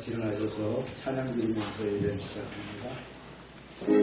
같이 일어나셔서 찬양 드리면서 예배를 시작합니다.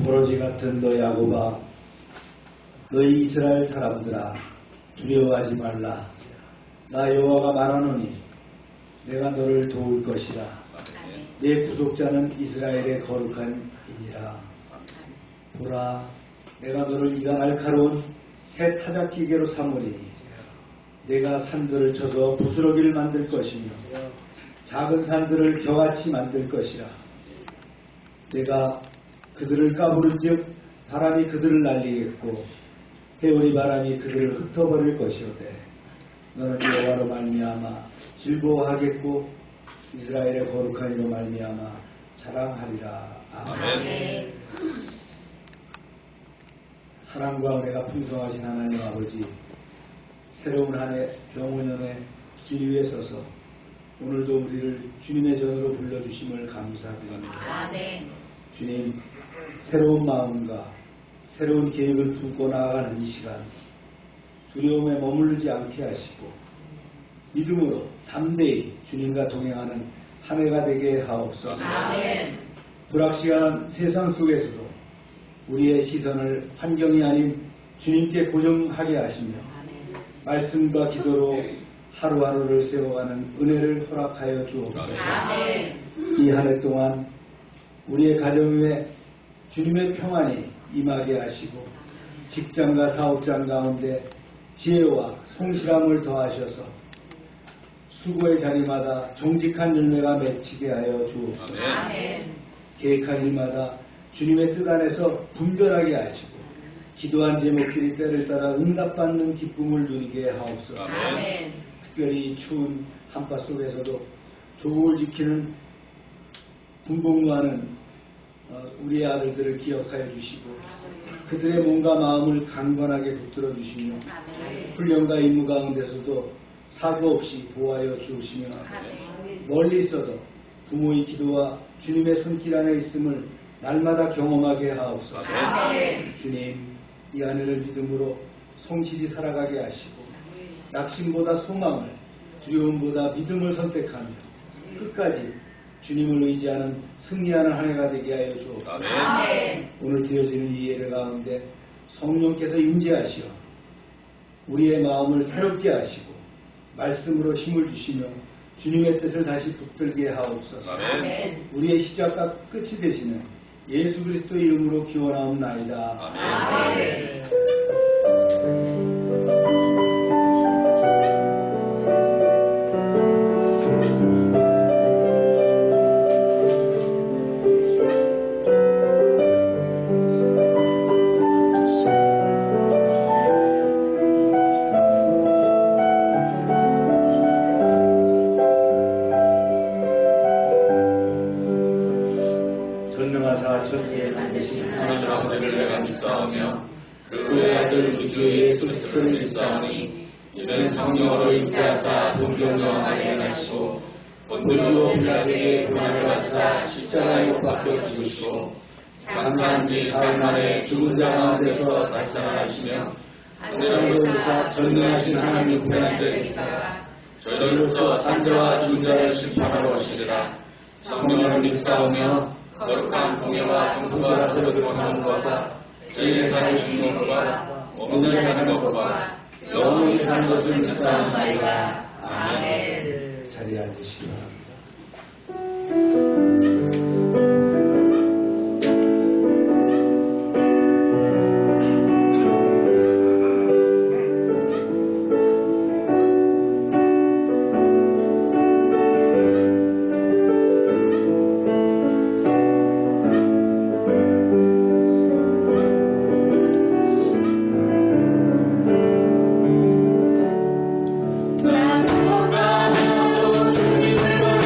포로지 같은 너 야곱아, 너희 이스라엘 사람들아, 두려워하지 말라. 나 여호와가 말하노니 내가 너를 도울 것이라. 내 구속자는 이스라엘의 거룩한 이니라. 보라, 내가 너를 이가 날카로운 새 타작기계로 삼으리니 내가 산들을 쳐서 부스러기를 만들 것이며 작은 산들을 겨같이 만들 것이라. 내가 그들을 까부른즉 바람이 그들을 날리겠고 해오리 바람이 그들을 흩어버릴 것이오되 너는 여호와로 말미암아 즐거워하겠고 이스라엘의 거룩한 이로 말미암아 자랑하리라. 아멘. 사랑과 은혜가 풍성하신 하나님 아버지, 새로운 한 해 병원연의 길 위에 서서 오늘도 우리를 주님의 전으로 불러주심을 감사드립니다. 아멘. 주님, 새로운 마음과 새로운 계획을 품고 나아가는 이 시간, 두려움에 머무르지 않게 하시고 믿음으로 담대히 주님과 동행하는 한 해가 되게 하옵소서. 아멘. 불확실한 세상 속에서도 우리의 시선을 환경이 아닌 주님께 고정하게 하시며 말씀과 기도로 하루하루를 세워가는 은혜를 허락하여 주옵소서. 아멘. 이 한 해 동안 우리의 가정 위에 주님의 평안이 임하게 하시고 직장과 사업장 가운데 지혜와 성실함을 더하셔서 수고의 자리마다 정직한 열매가 맺히게 하여 주옵소서. 아멘. 계획한 일마다 주님의 뜻 안에서 분별하게 하시고 기도한 제목끼리 때를 따라 응답받는 기쁨을 누리게 하옵소서. 아멘. 특별히 추운 한파 속에서도 조국을 지키는 군복무하는 우리의 아들들을 기억하여 주시고 그들의 몸과 마음을 강건하게 붙들어 주시며 훈련과 임무 가운데서도 사고 없이 보호하여 주시며 멀리 있어도 부모의 기도와 주님의 손길 안에 있음을 날마다 경험하게 하옵소서. 주님, 이 아내를 믿음으로 성실히 살아가게 하시고 낙심보다 소망을, 두려움보다 믿음을 선택하며 끝까지 주님을 의지하는 승리하는 한 해가 되게 하여 주옵소서. 오늘 드려지는 이 예배 가운데 성령께서 임재하시어 우리의 마음을 새롭게 하시고 말씀으로 힘을 주시며 주님의 뜻을 다시 붙들게 하옵소서. 우리의 시작과 끝이 되시는 예수 그리스도 이름으로 기원하옵나이다. 아멘. 전능하사 천지를 만드신 하나님 아버지를 내가 믿사오며 그의 아들 우주 예수 그리스도를 믿사오니 이는 성령으로 잉태하사 동정녀 마리아 나시고 본디오 빌라도에게 고난을 받으사 십자가에 못 박혀 죽으시고 장사한 뒤 사흘 만에 죽은 자 가운데서 다시 살아나시며 하늘에 오르사 전능하신 하나님 우편한 데 있사 저희로서 산자와 죽은 자를 심판하러 오시리라. 성령을 믿사오며 거룩한 공예와 성소가 서로 드러나는 것과 죄인의 사는 죽는 것과 몸을 사는 것과 영원히 사는 것을 믿사옵나이다. 아멘. 자리에 앉으시기 바랍니다. 나도 주님을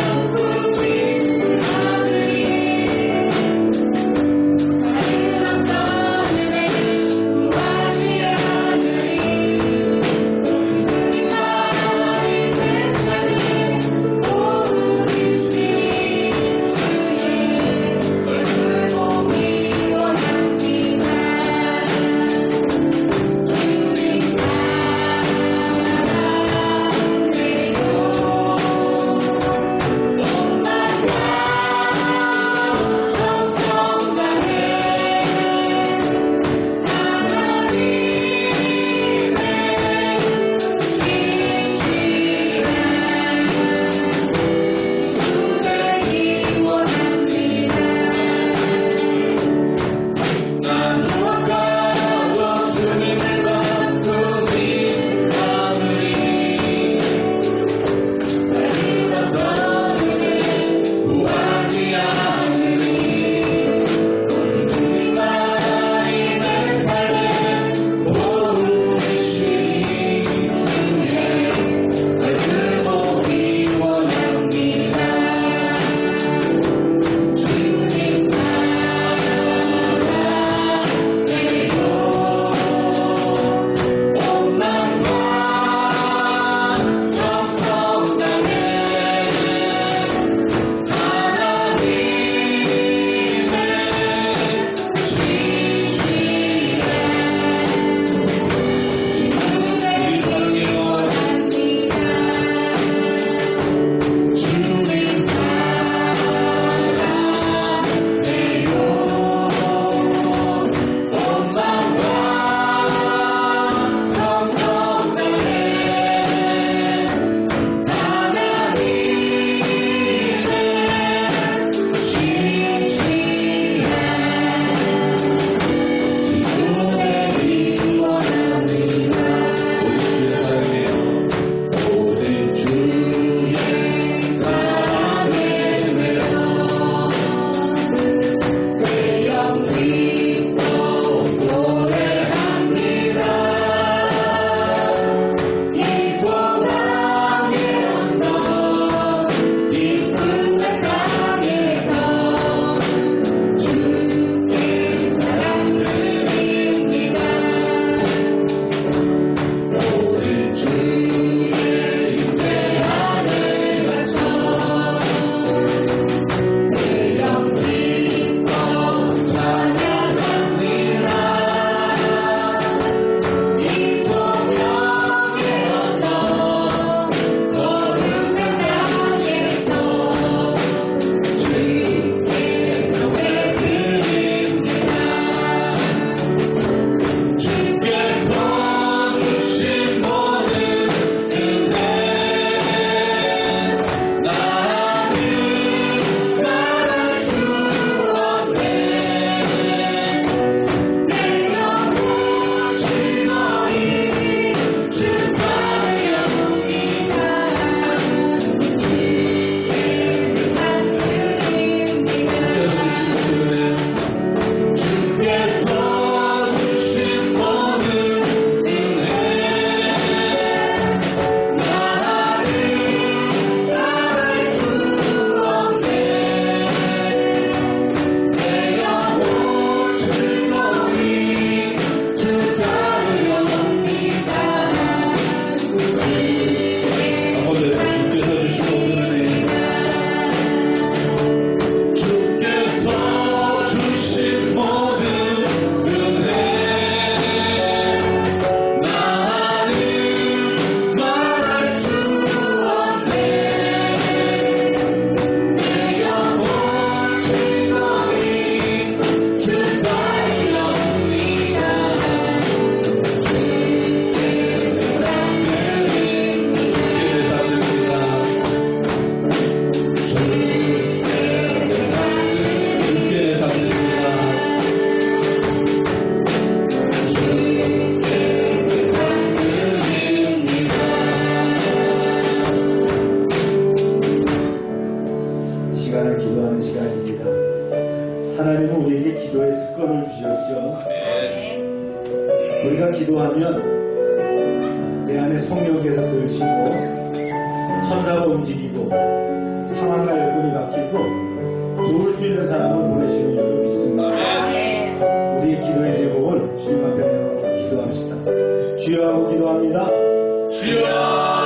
내 안에 성령께서 들으시고 천사가 움직이고 상황과 여건이 바뀌고 도울 수 있는 사람을 보내시는 줄로 믿습니다. 우리 기도의 제목을 주님 앞에 내놓고 기도합시다. 주여 하고 기도합니다. 주여.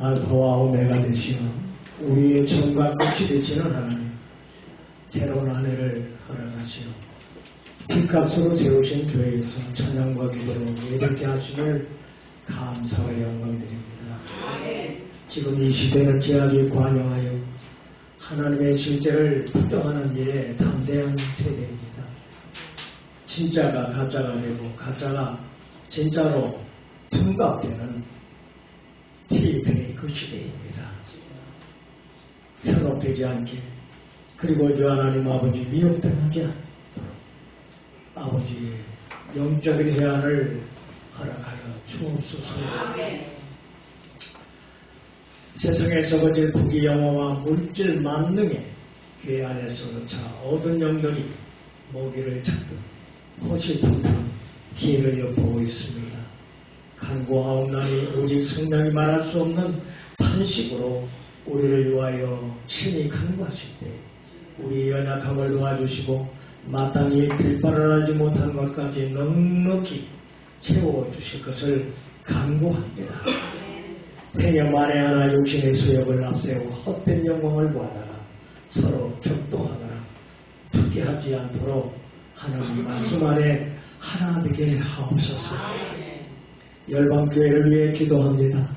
알파와 오메가 되시어 우리의 처음과 끝이 되시는 하나님, 새로운 한 해를 허락하시어 핏값으로 세우신 교회에서 찬양과 기도로 예배케 하심을 감사와 영광드립니다. 지금 이 시대는 제약이 관영하여 하나님의 실제를 부정하는 일에 담대한 세대입니다. 진짜가 가짜가 되고 가짜가 진짜로 둔갑되는 딜페이크 시대입니다. 현혹되지 않게, 그리고 주 하나님 아버지 미혹당하지 않도록 아버지의 영적인 해안을 허락하여 주옵소서. 세상에서 거칠 부귀 영화와 물질 만능에 교회 안에서조차 얻은 영들이 모기를 찾듯 호시탐탐 기회를 엿보고 있습니다. 간구하옵나니 오직 성령이 말할 수 없는 탄식으로 우리를 위하여 친히 간구하실 때 우리 연약함을 도와주시고 마땅히 빌바를 알지 못한 것까지 넉넉히 채워주실 것을 간구합니다. 태녀 만에 하나 육신의 수욕을 앞세우고 헛된 영광을 구하다가 서로 격동하거나 투기하지 않도록 하나님 말씀 안에 하나 되게 하옵소서. 열방교회를 위해 기도합니다.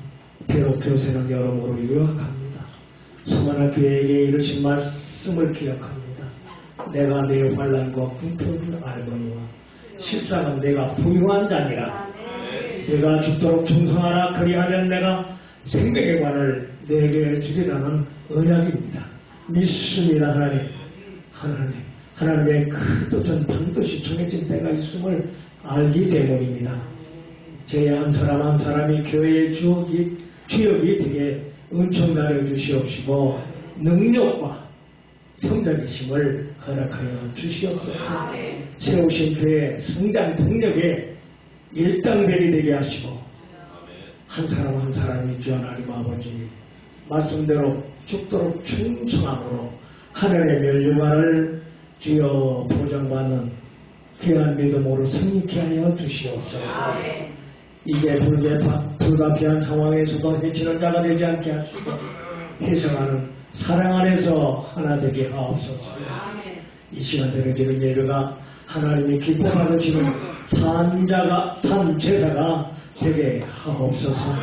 비록 교세는 여러모로 유약합니다. 수많은 교회에게 이르신 말씀을 기억합니다. 내가 내 환난과 궁핍을 알거니와 실상은 내가 부유한 자니라. 내가 죽도록 충성하라. 그리하면 내가 생명의 관을 내게 주리라는 언약입니다. 믿습니다. 하나님의 그 뜻은 반드시 정해진 때가 있음을 알기 때문입니다. 제 한 사람 한 사람이 교회의 주역이 되게 은총 나려 주시옵시고 능력과 성장이심을 허락하여 주시옵소서. 세우신 교회 성장 동력에 일당백이 되게 하시고 한 사람 한 사람이 주 하나님 아버지 말씀대로 죽도록 충성함으로 하늘의 멸류관을 주여 보장받는 귀한 믿음으로 승리케 하여 주시옵소서. 이제 불가피한 상황에서도 해치는 자가 되지 않게 하시고 희생하는 사랑 안에서 하나 되게 하옵소서. 이 시간 드려지는 예배가 하나님이 기뻐 받으시는 산제사가 되게 하옵소서.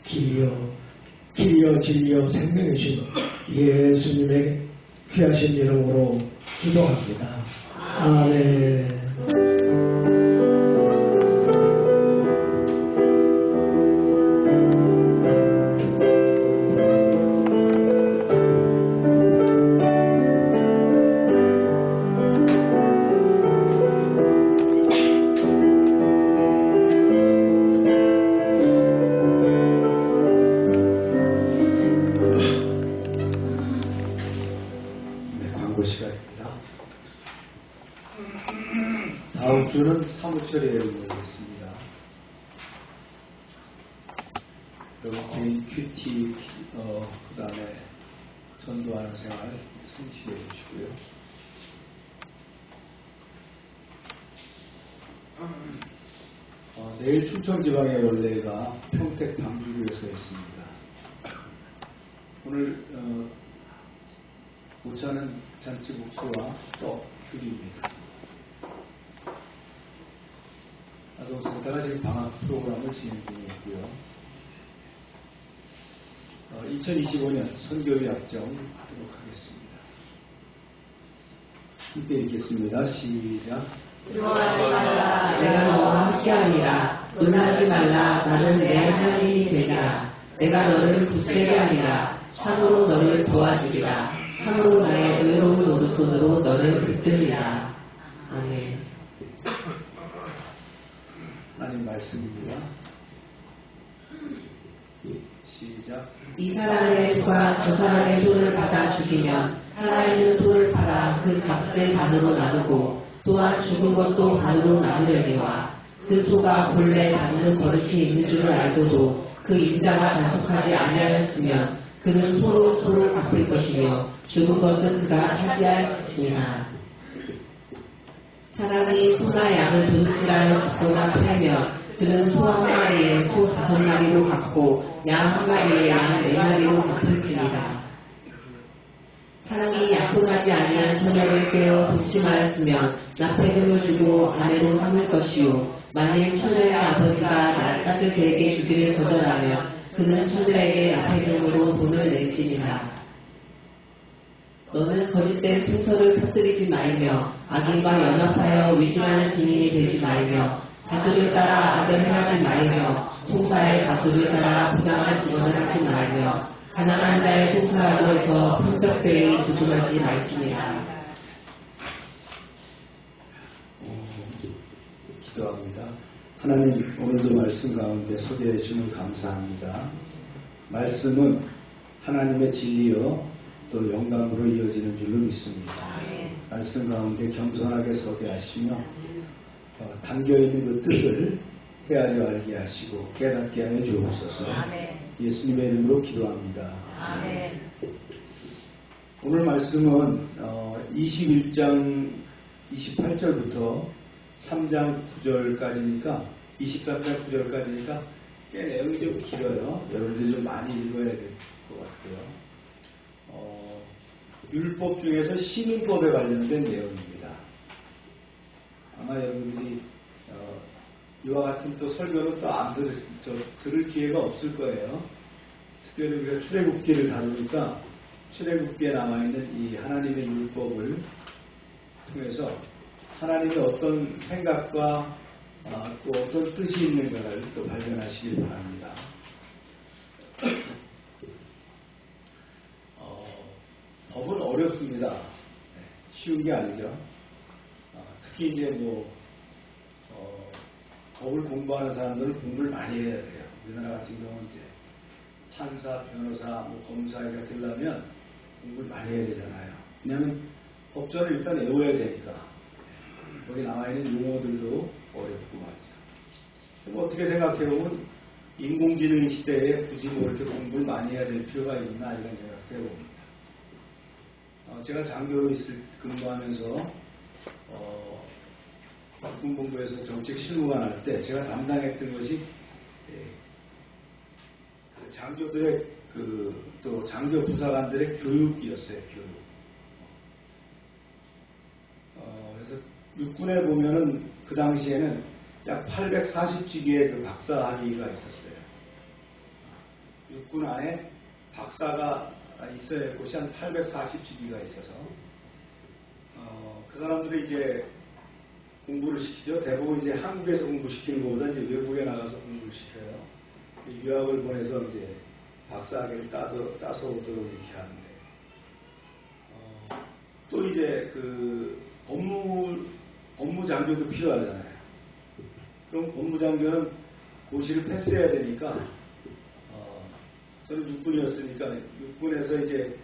길이요 진리요 생명이신 예수님의 귀하신 이름으로 기도합니다. 아멘. 다음 주는 사무처 예를 모르겠습니다. 여러분 큐티 그 다음에 전도하는 생활 성실해 주시고요. 내일 충청지방의 원래가 평택 방주교에서 있습니다. 오늘 오차는 잔치국수와 떡, 귤입니다. 아동센터가 지금 방학 프로그램을 진행 중에 있고요. 2025년 선교의 약정 하도록 하겠습니다. 함께 읽겠습니다. 시작. 두려워하지 말라. 내가 너와 함께하니라. 놀라지 말라. 나는 내 하나님이 되리라. 내가 너를 굳세게 하리라. 참으로 너를 도와주리라. 참으로 나의 의로운 오른손으로 너를 붙들리라. 아멘. 하나님 말씀입니다. 시작. 이 사람의 수가 저 사람의 손을 받아 죽이면 살아있는 손을 팔아 그 값을 반으로 나누고 또한 죽은 것도 반으로 나누려니와 그 소가 본래 받는 버릇이 있는 줄을 알고도 그 임자가 단속하지 아니하였으면 그는 서로 갚을 것이며 죽은 것은 그가 차지할 것이니라. 사람이 소나 양을 도둑질하여 잡거나 팔면 그는 소 한 마리에 소 5마리로 갚고 양 한 마리에 양 4마리로 갚을지니라. 사람이 약혼하지 아니한 처녀를 꿰어 동침하였으면 납세금을 주고 아내로 삼을 것이요 만일 처녀의 아버지가 납세를 그에게 주기를 거절하면 그는 처녀에게 납세금으로 돈을 낼지니라. 너는 거짓된 풍설을 퍼뜨리지 말며 악인과 연합하여 위증하는 증인이 되지 말며 가수를 따라 악을 행하지 말며 송사의 가수를 따라 부당한 증언을 하지 말며 가난한 자의 송사라고 해서 편벽되이 두둔하지 말지니라. 기도합니다. 하나님 오늘도 말씀 가운데 소개해 주시면 감사합니다. 말씀은 하나님의 진리요 또 영광으로 이어지는 줄로 믿습니다. 말씀 가운데 겸손하게 서게 하시며 담겨있는 그 뜻을 헤아려 알게 하시고 깨닫게 하여 주옵소서. 예수님의 이름으로 기도합니다. 오늘 말씀은 21장 28절부터 3장 9절까지니까 23장 9절까지니까 꽤 내용이 좀 길어요. 여러분들이 좀 많이 읽어야 될 것 같고요. 율법 중에서 시민법에 관련된 내용입니다. 아마 여러분들이 이와 같은 또 설교는 또 안 들을 기회가 없을 거예요. 특별히 우리가 출애굽기를 다루니까 출애굽기에 남아있는 이 하나님의 율법을 통해서 하나님의 어떤 생각과 또 어떤 뜻이 있는가를 또 발견하시길 바랍니다. 법은 어렵습니다. 쉬운 게 아니죠. 특히 이제 법을 공부하는 사람들은 공부를 많이 해야 돼요. 우리나라 같은 경우는 이제 판사, 변호사, 검사가 되려면 공부를 많이 해야 되잖아요. 왜냐하면 법전을 일단 외워야 되니까. 거기 나와있는 용어들도 어렵고 말이죠. 어떻게 생각해보면 인공지능 시대에 굳이 이렇게 공부를 많이 해야 될 필요가 있나 이런 생각을 해봅니다. 제가 장교로 근무하면서 국군본부에서 정책 실무관 할 때 제가 담당했던 것이 장교들의 또 장교 부사관들의 교육이었어요. 교육. 그래서 육군에 보면은 그 당시에는 약 840지기의 그 박사 학위가 있었어요. 육군 안에 박사가 있어야 할 곳이 한 840지기가 있어서 그 사람들이 이제 공부를 시키죠. 대부분 이제 한국에서 공부시키는 것보다 이제 외국에 나가서 공부를 시켜요. 유학을 보내서 이제 박사학위를 따서 오도록 이렇게 하는데 또 이제 그 법무장교도 필요하잖아요. 그럼 법무장교는 고시를 패스해야 되니까 저는 육군이었으니까 육군에서 이제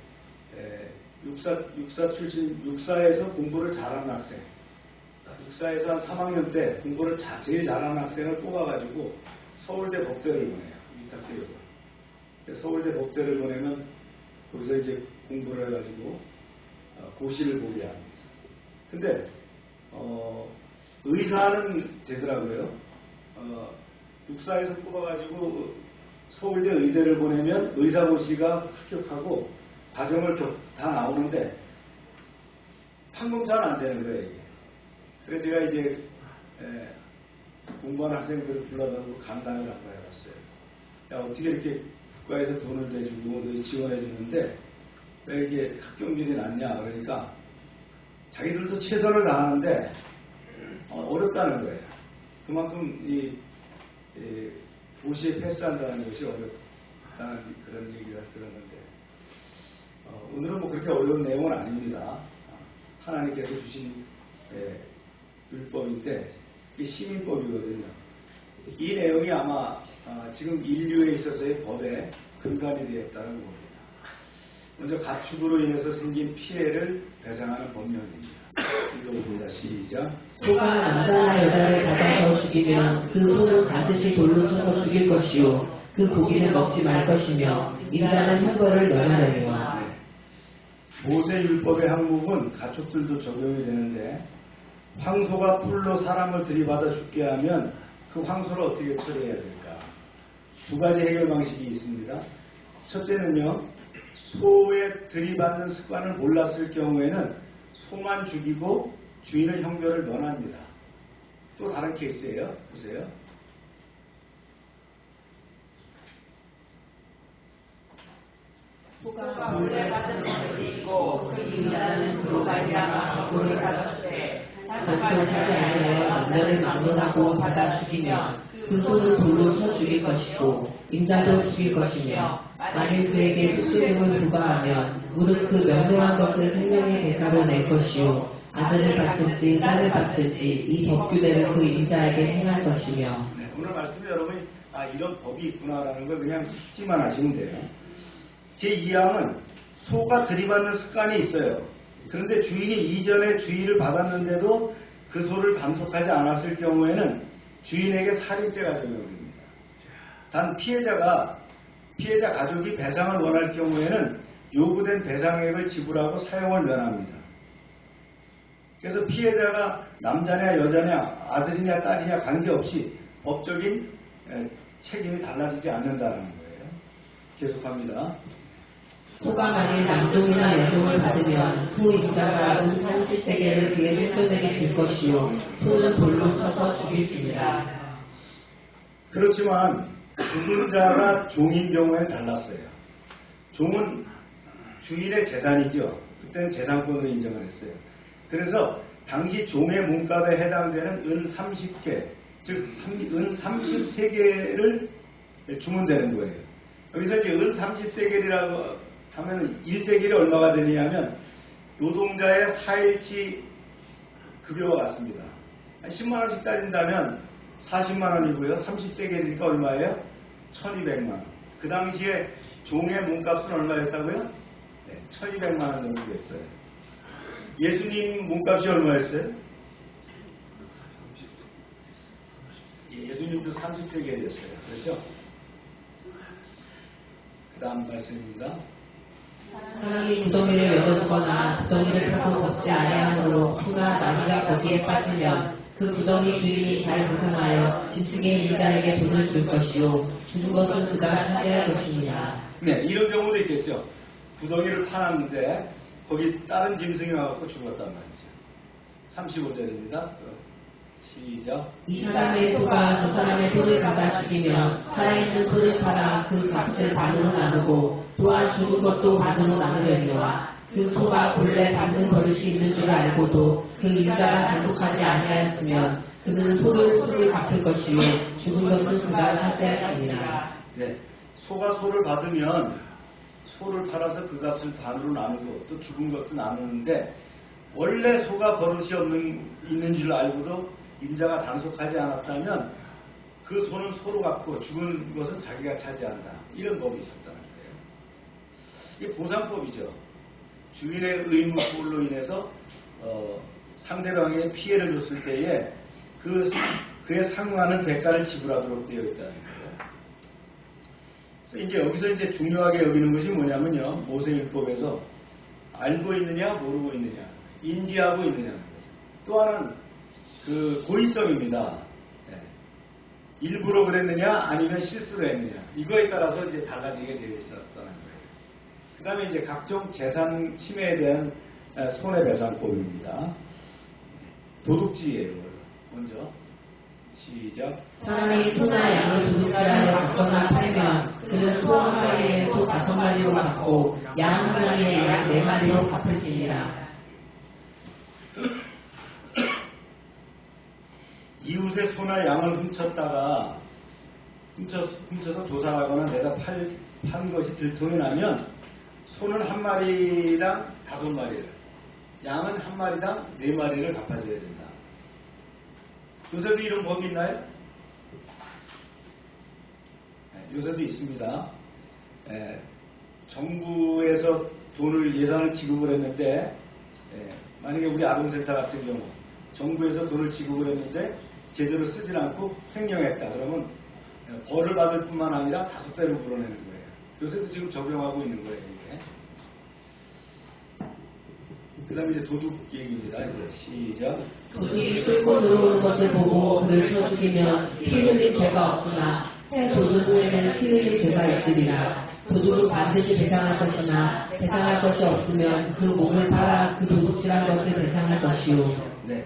육사 출신 육사에서 공부를 잘하는 학생 육사에서 한 3학년 때 공부를 제일 잘하는 학생을 뽑아가지고 서울대 법대를 보내요. 위탁교육을. 서울대 법대를 보내면 거기서 이제 공부를 해가지고 고시를 보게 합니다. 근데 의사는 되더라고요. 육사에서 뽑아가지고 서울대 의대를 보내면 의사고시가 합격하고 과정을 다 나오는데 판검사는 안 되는 거예요. 이게. 그래서 제가 이제 공부하는 학생들을 불러다가 간담회를 한번 해봤어요. 야, 어떻게 이렇게 국가에서 돈을 내주고 너희 지원해 주는데 왜 이게 합격률이 낮냐 그러니까 자기들도 최선을 다하는데 어렵다는 거예요. 그만큼 이 고시에 패스한다는 것이 어렵다는 그런 얘기를 들었는데 오늘은 뭐 그렇게 어려운 내용은 아닙니다. 하나님께서 주신 율법인데 이게 시민법이거든요. 이 내용이 아마 지금 인류에 있어서의 법에 근간이 되었다는 겁니다. 먼저 가축으로 인해서 생긴 피해를 배상하는 법령입니다. 읽어봅니다. 시작. 소가 남자나 여자를 받아서 죽이면 그 소를 반드시 돌로 쳐서 죽일 것이요 그 고기는 먹지 말 것이며 인자는 형벌을 면하려니와. 모세율법의 항목은 가축들도 적용이 되는데 황소가 풀로 사람을 들이받아 죽게 하면 그 황소를 어떻게 처리해야 될까? 두 가지 해결 방식이 있습니다. 첫째는요, 소의 들이받는 습관을 몰랐을 경우에는 소만 죽이고 주인은 형벌을 면합니다. 또 다른 케이스예요. 보세요. 소가 본래 받은 것이 있고 그 인자는 그로 말미암아 벌을 받았을 그것을 하지 않으려 남자를 막론하고 받아 죽이면 그 소는 돌로 쳐 죽일 것이고 인자도 죽일 것이며 만일 그에게 속죄금을 부과하면 무릇 그 명령한 것을 생명의 대가로 낼 것이요 아들을 받든지 딸을 받든지 이 법규대로 그 인자에게 행할 것이며. 오늘 말씀에 여러분이 이런 법이 있구나라는 걸 그냥 듣기만 하시면 돼요. 제2항은 소가 들이받는 습관이 있어요. 그런데 주인이 이전에 주의를 받았는데도 그 소를 단속하지 않았을 경우에는 주인에게 살인죄가 적용됩니다. 단 피해자 가족이 배상을 원할 경우에는 요구된 배상액을 지불하고 사용을 면합니다. 그래서 피해자가 남자냐 여자냐 아들이냐 딸이냐 관계없이 법적인 책임이 달라지지 않는다는 거예요. 계속합니다. 소가 만일 남종이나 여종을 받으면 그 인자가 은 30세겔을 그의 생존에게 줄 것이요 소는 돌로 쳐서 죽일지니라. 그렇지만 죽은 자가 종인 경우에는 달랐어요. 종은 주인의 재산이죠. 그때는 재산권으로 인정을 했어요. 그래서 당시 종의 몸값에 해당되는 은 30개, 즉 은 33개를 주면 되는 거예요. 여기서 이제 은 30세겔이라고 하면 1세겔이 얼마가 되느냐면 노동자의 4일치 급여와 같습니다. 10만 원씩 따진다면 40만 원이고요. 30세겔이니까 얼마예요? 1200만 원. 그 당시에 종의 몸값은 얼마였다고요? 네, 1200만 원 정도 됐어요. 예수님 몸값이 얼마였어요? 예수님도 30세겔이었어요. 그렇죠? 그 다음 말씀입니다. 사람이 구덩이를 열어두거나 구덩이를 펴고 덮지 아니함으로 소나 나귀가 거기에 빠지면 그 구덩이 주인이 잘 구성하여 짐승의 인자에게 돈을 줄 것이요 주는 것은 그가 차지할 것입니다. 네, 이런 경우도 있겠죠. 구덩이를 파놨는데 거기 다른 짐승이 와갖고 죽었단 말이죠. 35절입니다. 시작. 이 사람의 소가 저 사람의 소를 받아 죽이면 살아있는 소를 팔아 그 값을 반으로 나누고 또한 죽은 것도 반으로 나누려니와 그 소가 본래 받는 버릇이 있는 줄 알고도 그 인자가 단속하지 아니하였으면 그는 소를 갚을 것이요 죽은 것은 그가 차지하였습니다. 네, 소가 소를 받으면 소를 팔아서 그 값을 반으로 나누고 또 죽은 것도 나누는데 원래 소가 버릇이 있는 줄 알고도 임자가 단속하지 않았다면 그 소는 소로 갚고 죽은 것은 자기가 차지한다. 이런 법이 있었다는 거예요. 이게 보상법이죠. 주인의 의무불로 인해서 상대방에게 피해를 줬을 때에 그에 상응하는 대가를 지불하도록 되어 있다는 거예요. 그래서 이제 여기서 이제 중요하게 여기는 것이 뭐냐면요. 모세율법에서 알고 있느냐 모르고 있느냐 인지하고 있느냐는 거죠. 또 하나는 그 고의성입니다. 네. 일부러 그랬느냐 아니면 실수로 했느냐 이거에 따라서 이제 달라지게 되어 있었다는 거예요. 그 다음에 이제 각종 재산 침해에 대한 손해배상법입니다. 도둑질이에요. 먼저 시작. 사람이 소나 양을 도둑질하여 잡거나 팔면 그는 소 한 마리에 소 5마리로 갚고 양 한 마리에 양 4마리로 갚을지니라. 이웃의 소나 양을 훔쳐서 조사하거나 내다 판 것이 들통이 나면 소는 한 마리당 5마리를, 양은 한 마리당 4마리를 갚아줘야 된다. 요새도 이런 법이 있나요? 네, 요새도 있습니다. 정부에서 예산을 지급을 했는데 만약에 우리 아동센터 같은 경우 정부에서 돈을 지급을 했는데 제대로 쓰질 않고 횡령했다. 그러면 벌을 받을 뿐만 아니라 5배로 물어내는 거예요. 요새도 지금 적용하고 있는 거예요. 이게. 그 다음에 이제 도둑 얘기입니다. 이제 시작. 도둑이 끌고 들어오는 것을 보고 그를 쳐 죽이면 피 흘린 죄가 없으나 해 도둑 후에는 피 흘린 죄가 있으리라. 도둑은 반드시 배상할 것이나 배상할 것이 없으면 그 몸을 팔아 그 도둑질한 것을 배상할 것이요. 네.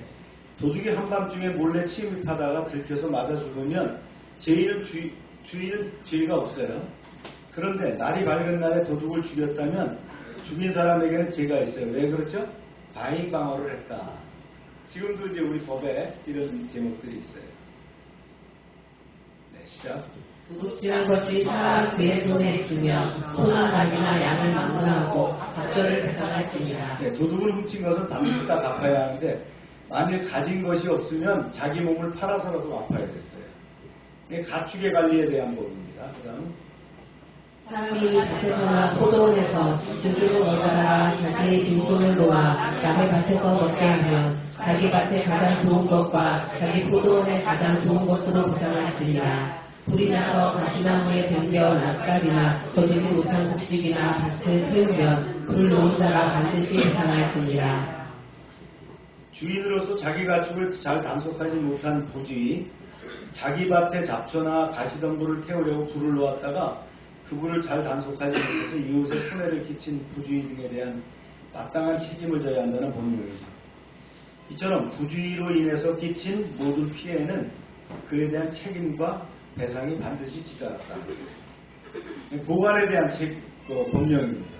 도둑이 한밤중에 몰래 침입하다가 들켜서 맞아 죽으면 주인은 죄가 없어요. 그런데 날이 밝은 날에 도둑을 죽였다면 죽인 사람에게는 죄가 있어요. 왜 그렇죠? 바인방어를 했다. 지금도 이제 우리 법에 이런 제목들이 있어요. 네, 시작. 도둑질한 것이 사람 그의 손에 있으면 소나 나귀나 양을 망라하고 각절을 배상할지니라. 네, 도둑을 훔친 것은 반드시 다 갚아야 하는데 만일 가진 것이 없으면 자기 몸을 팔아서라도 갚아야 됐어요. 이게 가축의 관리에 대한 법입니다. 그 다음 사람이 밭에서나 포도원에서 짐승을 먹다가 자기의 짐승을 놓아 남의 밭에서 먹게 하면 자기 밭의 가장 좋은 것과 자기 포도원의 가장 좋은 것으로 보상할지니라. 불이 나서 가시나무에 댕겨 낯살이나 거두지 못한 곡식이나 밭을 태우면 불 놓은 자가 반드시 배상할지니라. 주인으로서 자기 가축을 잘 단속하지 못한 부주의, 자기 밭에 잡초나 가시덤불을 태우려고 불을 놓았다가 그 불을 잘 단속하지 못해서 이웃에 손해를 끼친 부주의 등에 대한 마땅한 책임을 져야 한다는 법률이죠. 이처럼 부주의로 인해서 끼친 모든 피해는 그에 대한 책임과 배상이 반드시 지더랐다. 보관에 대한 법령입니다.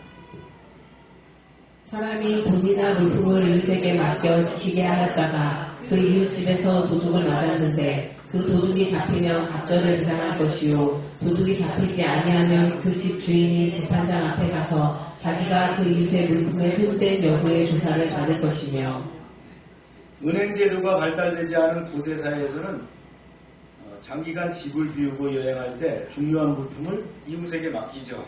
사람이 돈이나 물품을 이웃에게 맡겨 지키게 하였다가 그 이웃집에서 도둑을 맞았는데 그 도둑이 잡히면 갑절을 배상할 것이요 도둑이 잡히지 아니하면 그 집 주인이 재판장 앞에 가서 자기가 그 이웃의 물품에 손댄 여부의 조사를 받을 것이며 은행 제도가 발달되지 않은 고대 사회에서는 장기간 집을 비우고 여행할 때 중요한 물품을 이웃에게 맡기죠.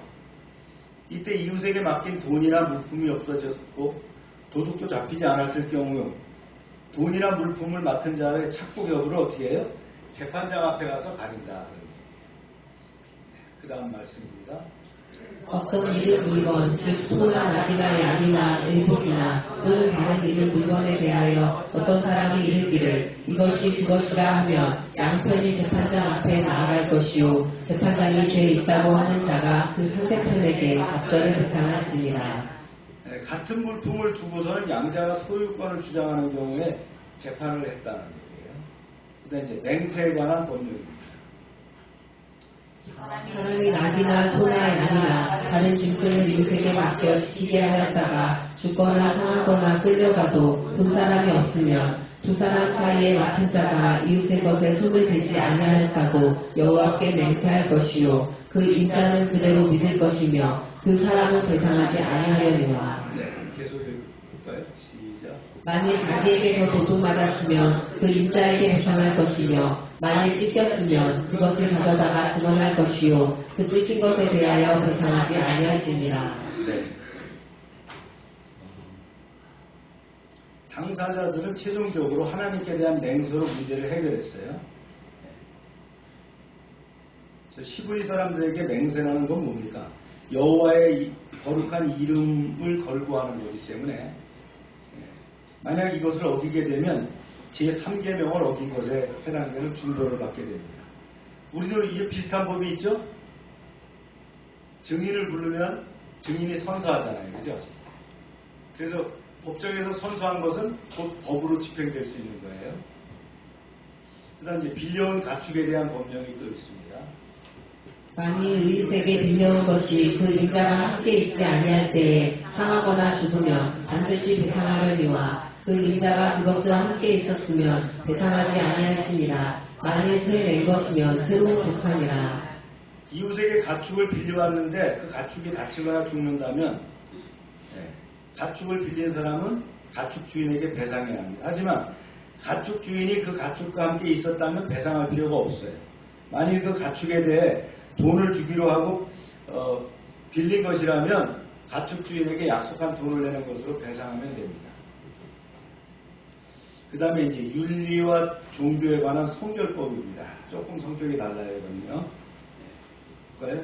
이때 이웃에게 맡긴 돈이나 물품이 없어졌고 도둑도 잡히지 않았을 경우 돈이나 물품을 맡은 자의 착복 여부를 어떻게 해요? 재판장 앞에 가서 가린다. 그 다음 말씀입니다. 어떤 잃은 물건, 즉 소나 낙이나 양이나 일복이나 또는 다른 잃은 물건에 대하여 어떤 사람이 이르기를 이것이 그것이라 하면 양편이 재판장 앞에 나아갈 것이요 재판장이 죄 있다고 하는 자가 그 상대편에게 갑절을 배상할지니라. 같은 물품을 두고서는 양자가 소유권을 주장하는 경우에 재판을 했다는 얘기예요. 그다음 이제 맹세에 관한 법률입니다. 사람이 낙이나 소나 양이나 다른 짐승을 이웃에게 맡겨 지키게 하였다가 죽거나 상하거나 끌려가도 본 사람이 없으면 두 사람 사이에 맡은 자가 이웃의 것에 손을 대지 아니하였다고 여호와께 맹세할 것이요 그 인자는 그대로 믿을 것이며 그 사람은 배상하지 아니하려니와. 네, 계속 읽을까요? 시작. 만일 자기에게서 도둑 맞았으면 그 인자에게 배상할 것이며 만일 찢겼으면 그것을 가져다가 증언할 것이요 그 찢긴 것에 대하여 배상하지 아니할지니라. 네. 당사자들은 최종적으로 하나님께 대한 맹세로 문제를 해결했어요. 시브리 사람들에게 맹세라는 건 뭡니까? 여호와의 거룩한 이름을 걸고 하는 거기 때문에 만약 이것을 어기게 되면 제3계명을 어긴 것에 해당되는 중도를 받게 됩니다. 우리도 이게 비슷한 법이 있죠? 증인을 부르면 증인이 선서하잖아요. 그죠? 그래서 법정에서 선서한 것은 곧 법으로 집행될 수 있는 거예요. 그 다음 이제 빌려온 가축에 대한 법령이 또 있습니다. 만일 이웃에게 빌려온 것이 그 인자가 함께 있지 아니할 때에 상하거나 죽으면 반드시 배상하려니와 그 인자가 그것을 함께 있었으면 배상하지 아니할지니라. 만일 새 낸 것이면 새로운 족하니라. 이웃에게 가축을 빌려왔는데 그 가축이 다치거나 죽는다면 가축을 빌린 사람은 가축 주인에게 배상해야 합니다. 하지만 가축 주인이 그 가축과 함께 있었다면 배상할 필요가 없어요. 만일 그 가축에 대해 돈을 주기로 하고 빌린 것이라면 가축 주인에게 약속한 돈을 내는 것으로 배상하면 됩니다. 그 다음에 이제 윤리와 종교에 관한 성결법입니다. 조금 성격이 달라요, 이건요. 볼까요?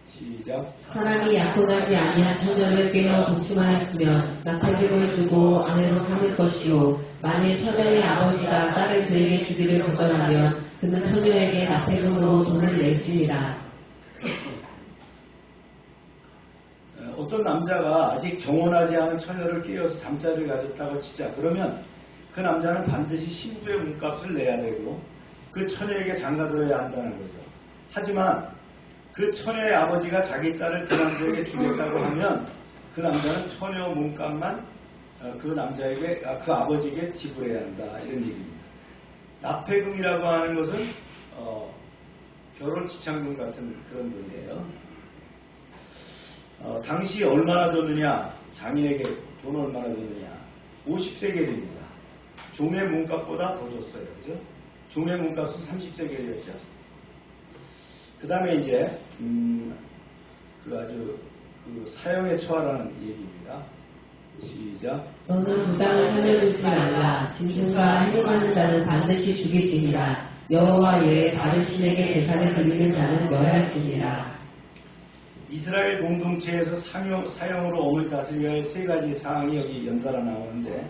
시작. 사람이 약혼하지 아니한 처녀를 꿰어 독침하였으면 낙태죽을 주고 아내로 삼을 것이요 만일 처녀의 아버지가 딸을 그에게 주기를 거절하면 그는 처녀에게 낙태금으로 돈을 낼지니라. 어떤 남자가 아직 정혼하지 않은 처녀를 꿰어서 잠자리를 가졌다고 치자. 그러면 그 남자는 반드시 신부의 몸값을 내야 되고 그 처녀에게 장가들어야 한다는 거죠. 하지만 그 처녀의 아버지가 자기 딸을 그 남자에게 주겠다고 하면 그 남자는 처녀 몸값만 그 남자에게 그 아버지에게 지불해야 한다. 이런 얘기입니다. 납폐금이라고 하는 것은 결혼 지참금 같은 그런 돈이에요. 당시 얼마나 줬느냐? 장인에게 돈 얼마나 줬느냐? 50세겔입니다. 종의 몸값보다 더 줬어요. 그죠? 종의 몸값은 30세겔이었죠. 그 다음에 이제 아주 사형에 처하라는 얘기입니다. 시작. 너는 무당을 살려두지 말라. 짐승과 행동하는 자는 반드시 죽일지니라. 여호와 외에 다른 신에게 제사를 드리는 자는 멸할지니라. 이스라엘 공동체에서 사형으로 엄을 다스려야 할 세 가지 사항이 여기 연달아 나오는데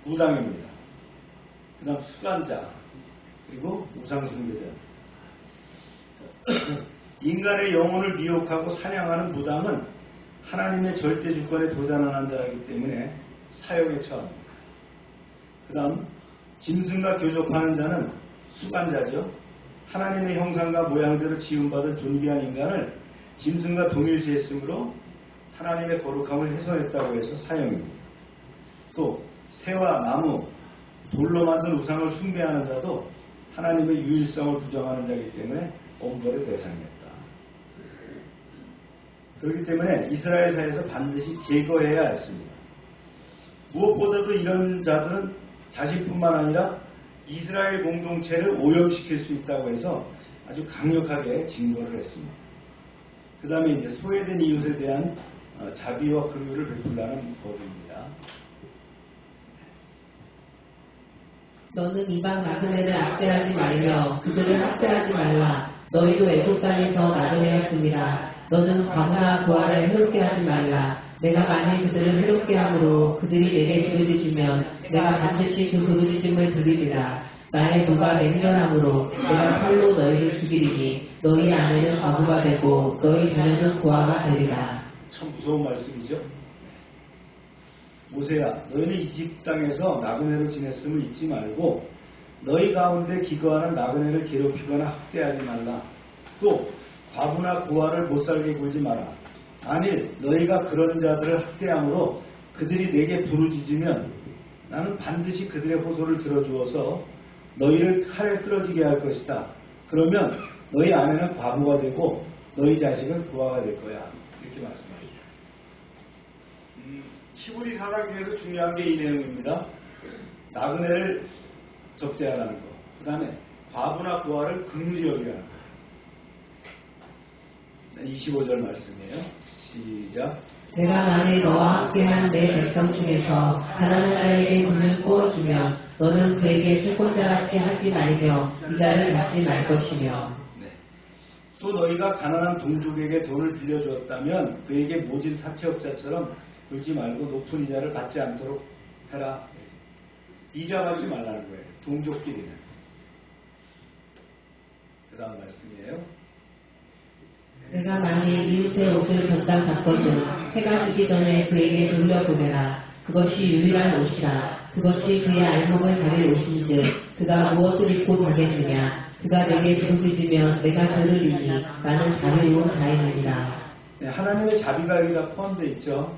무당입니다. 그 다음 수간자 그리고 우상숭배자. 인간의 영혼을 미혹하고 사냥하는 무당은 하나님의 절대 주권에 도전하는 자이기 때문에 사형에 처합니다. 그 다음 짐승과 교접하는 자는 수간자죠. 하나님의 형상과 모양대로 지음받은 존귀한 인간을 짐승과 동일시했으므로 하나님의 거룩함을 훼손했다고 해서 사형입니다. 또 새와 나무, 돌로 만든 우상을 숭배하는 자도 하나님의 유일성을 부정하는 자이기 때문에 엄벌의 대상이었다. 그렇기 때문에 이스라엘 사회에서 반드시 제거해야 했습니다. 무엇보다도 이런 자들은 자신뿐만 아니라 이스라엘 공동체를 오염시킬 수 있다고 해서 아주 강력하게 징벌을 했습니다. 그 다음에 이제 소외된 이웃에 대한 자비와 긍휼을 베풀라는 법입니다. 너는 이방 나그네를 압제하지 말며 그들을 학대하지 말라. 너희도 애굽 땅에서 나그네였음이라. 너는 과부나 고아를 해롭게 하지 말라. 내가 만일 그들을 해롭게 함으로 그들이 내게 부르짖으면 내가 반드시 그 부르짖음을 들으리라. 나의 누가 맹렬함으로 내가 칼로 너희를 죽이리니 너희 아내는 과부가 되고 너희 자녀는 고아가 되리라. 참 무서운 말씀이죠. 모세야, 너희는 이집 땅에서 나그네로 지냈음을 잊지 말고 너희 가운데 기거하는 나그네를 괴롭히거나 학대하지 말라. 또 과부나 고아를 못살게 굴지 마라. 만일 너희가 그런 자들을 학대함으로 그들이 내게 부르짖으면 나는 반드시 그들의 호소를 들어주어서 너희를 칼에 쓰러지게 할 것이다. 그러면 너희 아내는 과부가 되고 너희 자식은 고아가 될 거야. 이렇게 말씀하십니다. 히브리 사상 중에서 중요한 게 이 내용입니다. 나그네를 접대하라는 거. 그 다음에 과부나 고아를 긍휼히 여기라는 거. 25절 말씀이에요. 시작. 내가 만일 너와 함께한 내 백성 중에서 가난한 자에게 돈을 부어주면 너는 그에게 채권자같이 하지 말며 이자를 받지 말 것이며. 네. 또 너희가 가난한 동족에게 돈을 빌려주었다면 그에게 모진 사채업자처럼 굴지 말고 높은 이자를 받지 않도록 해라. 이자 받지 말라는 거예요. 동족끼리는. 그 다음 말씀이에요. 내가 만일 이웃의 옷을 전당 샀거든 해가 지기 전에 그에게 돌려보내라. 그것이 유일한 옷이라. 그것이 그의 알몸을 가릴 옷인즉 그가 무엇을 입고 자겠느냐. 그가 내게 부르짖으면 내가 들으리니 나는 자비로운 자이니라. 네, 하나님의 자비가 여기다 포함되어 있죠.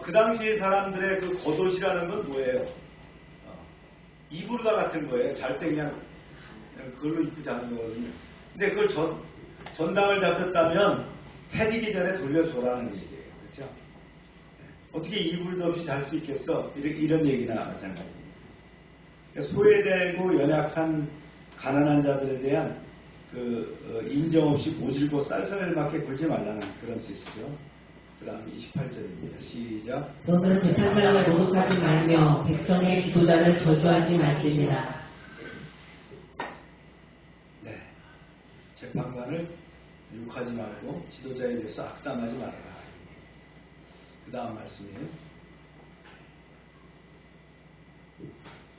그 당시 사람들의 그 겉옷이라는 건 뭐예요? 이불다 같은 거예요. 잘 때 그냥 그걸로 입고 자는 거거든요. 근데 그걸 전당을 잡혔다면 해지기 전에 돌려줘라는 얘기예요. 그렇죠? 어떻게 이불도 없이 잘 수 있겠어? 이런 얘기나 마찬가지입니다. 소외되고 연약한 가난한 자들에 대한 그 인정 없이 모질고 쌀쌀을 맞게 굴지 말라는 그런 뜻이죠. 그 다음 28절입니다. 시작. 너는 재판장을 모독하지 말며 백성의 지도자를 저주하지 말지니라. 네, 재판관을 욕하지 말고 지도자에 대해서 악담하지 말아라. 그 다음 말씀이에요.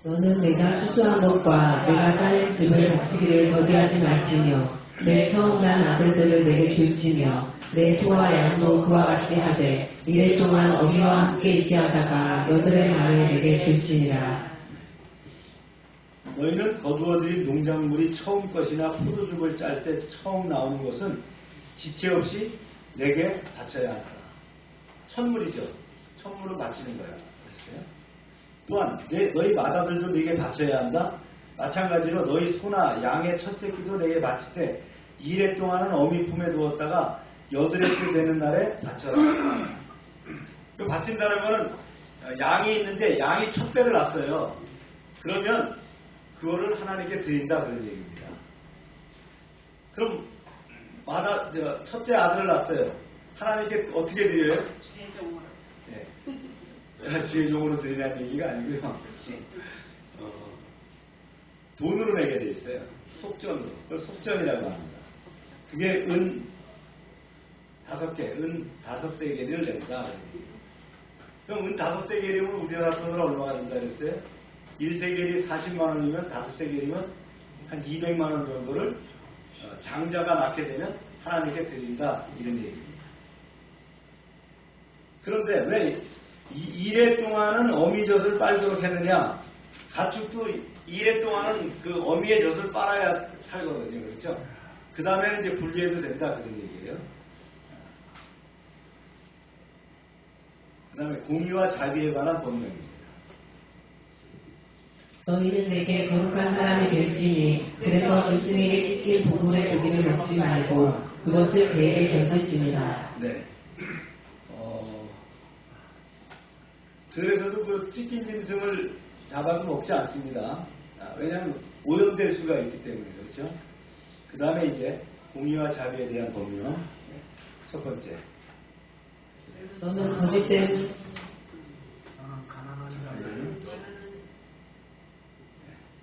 너는 내가 수수한 것과 내가 짜낸 집을 바치기를 더디하지 말지며 내 처음 난 아들들을 내게 줄지며 내 소와 양도 그와 같이 하되 이래 동안 어미와 함께 있게 하다가 여드레 말에 내게 줄지니라. 너희는 거두어들인 농작물이 처음 것이나 포도즙을 짤 때 처음 나오는 것은 지체 없이 내게 바쳐야 한다. 천물이죠. 천물을 바치는 거야. 그랬어요? 또한 너희 맏아들도 내게 바쳐야 한다. 마찬가지로 너희 소나 양의 첫 새끼도 내게 바칠 때 2일 동안은 어미 품에 두었다가 여드레째 되는 날에 바쳐라. 바친다는 거는 양이 있는데 양이 첫 배를 낳았어요. 그러면 그거를 하나님께 드린다 그런 얘기입니다. 그럼 첫째 아들을 낳았어요. 하나님께 어떻게 드려요? 네. 주의 종으로 드리라는 얘기가 아니고요. 돈으로 내게 돼 있어요. 속전으로. 그걸 속전이라고 합니다. 그게 은 5개, 은 5세겔을 낸다. 그럼 은 5세겔이면 우리나라 돈으로 얼마가 된다 그랬어요? 1세겔이 40만 원이면 5세겔이면 한 200만 원 정도를 장자가 낳게 되면 하나님께 드린다. 이런 얘기입니다. 그런데 왜 1회 동안은 어미젖을 빨도록 했느냐? 가축도 이래 동안은 그 어미의 젖을 빨아야 살거든요. 그렇죠? 그 다음에는 이제 분리해도 된다 그런 얘기예요. 그 다음에 공의와 자비에 관한 법령입니다. 너희는 내게 거룩한 사람이 될지니 그래서 짐승에게 찢긴 동물의 고기를 먹지 말고 그것을 배에 던질지니라. 네. 들에서도 그 찢긴 짐승을 잡아도 먹지 않습니다. 왜냐하면 오염될 수가 있기 때문에 그렇죠. 그 다음에 이제 공의와 자비에 대한 법령. 첫 번째.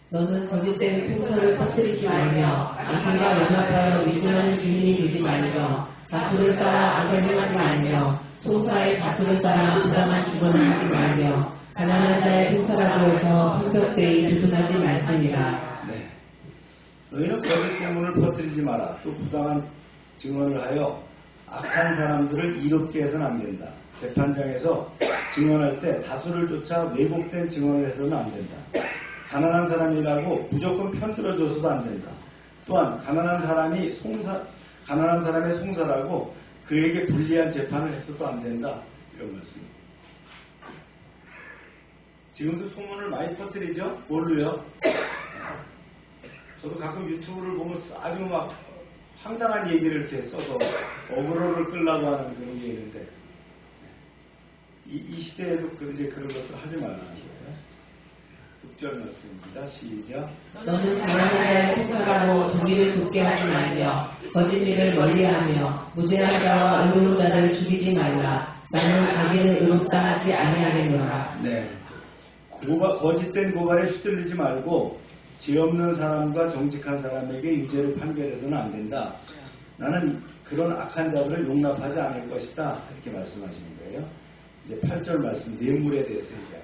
너는 거짓된 풍설을 퍼뜨리지 말며 악인과 연합하여 위선하는 증인이 되지 말며 가수를 따라 악을 행하지 말며 송사의 가수를 따라 부당한 직원을 하지 말며 가난한 자의 풍사라고 해서 형벽되이 두둔하지 말지니라. 네. 너희는 거짓 소문을 퍼뜨리지 마라. 또 부당한 증언을 하여 악한 사람들을 이롭게 해서는 안 된다. 재판장에서 증언할 때 다수를 쫓아 왜곡된 증언을 해서는 안 된다. 가난한 사람이라고 무조건 편들어줘서도 안 된다. 또한 가난한 사람의 송사라고 그에게 불리한 재판을 했어도 안 된다. 이런 말씀입니다. 지금도 소문을 많이 퍼뜨리죠? 뭘로요? 저도 가끔 유튜브를 보면 아주 막 황당한 얘기를 이렇게 써서 어그로를 끌려고 하는 그런 게 있는데 이 시대에도 이제 그런 것들 하지 말라는 거예요. 6절 말씀입니다. 시작. 너는 가난한 자의 풍사라고 정의를 굽게 하지 말며 거짓일을 멀리하며 무죄한 자와 의로운 자를 죽이지 말라. 나는 자기는 의롭다 하지 아니하겠노라. 네. 거짓된 고발에 휘둘리지 말고 죄 없는 사람과 정직한 사람에게 유죄를 판결해서는 안 된다. 나는 그런 악한 자들을 용납하지 않을 것이다. 이렇게 말씀하시는 거예요. 이제 8절 말씀 뇌물에 대해서 얘기합니다.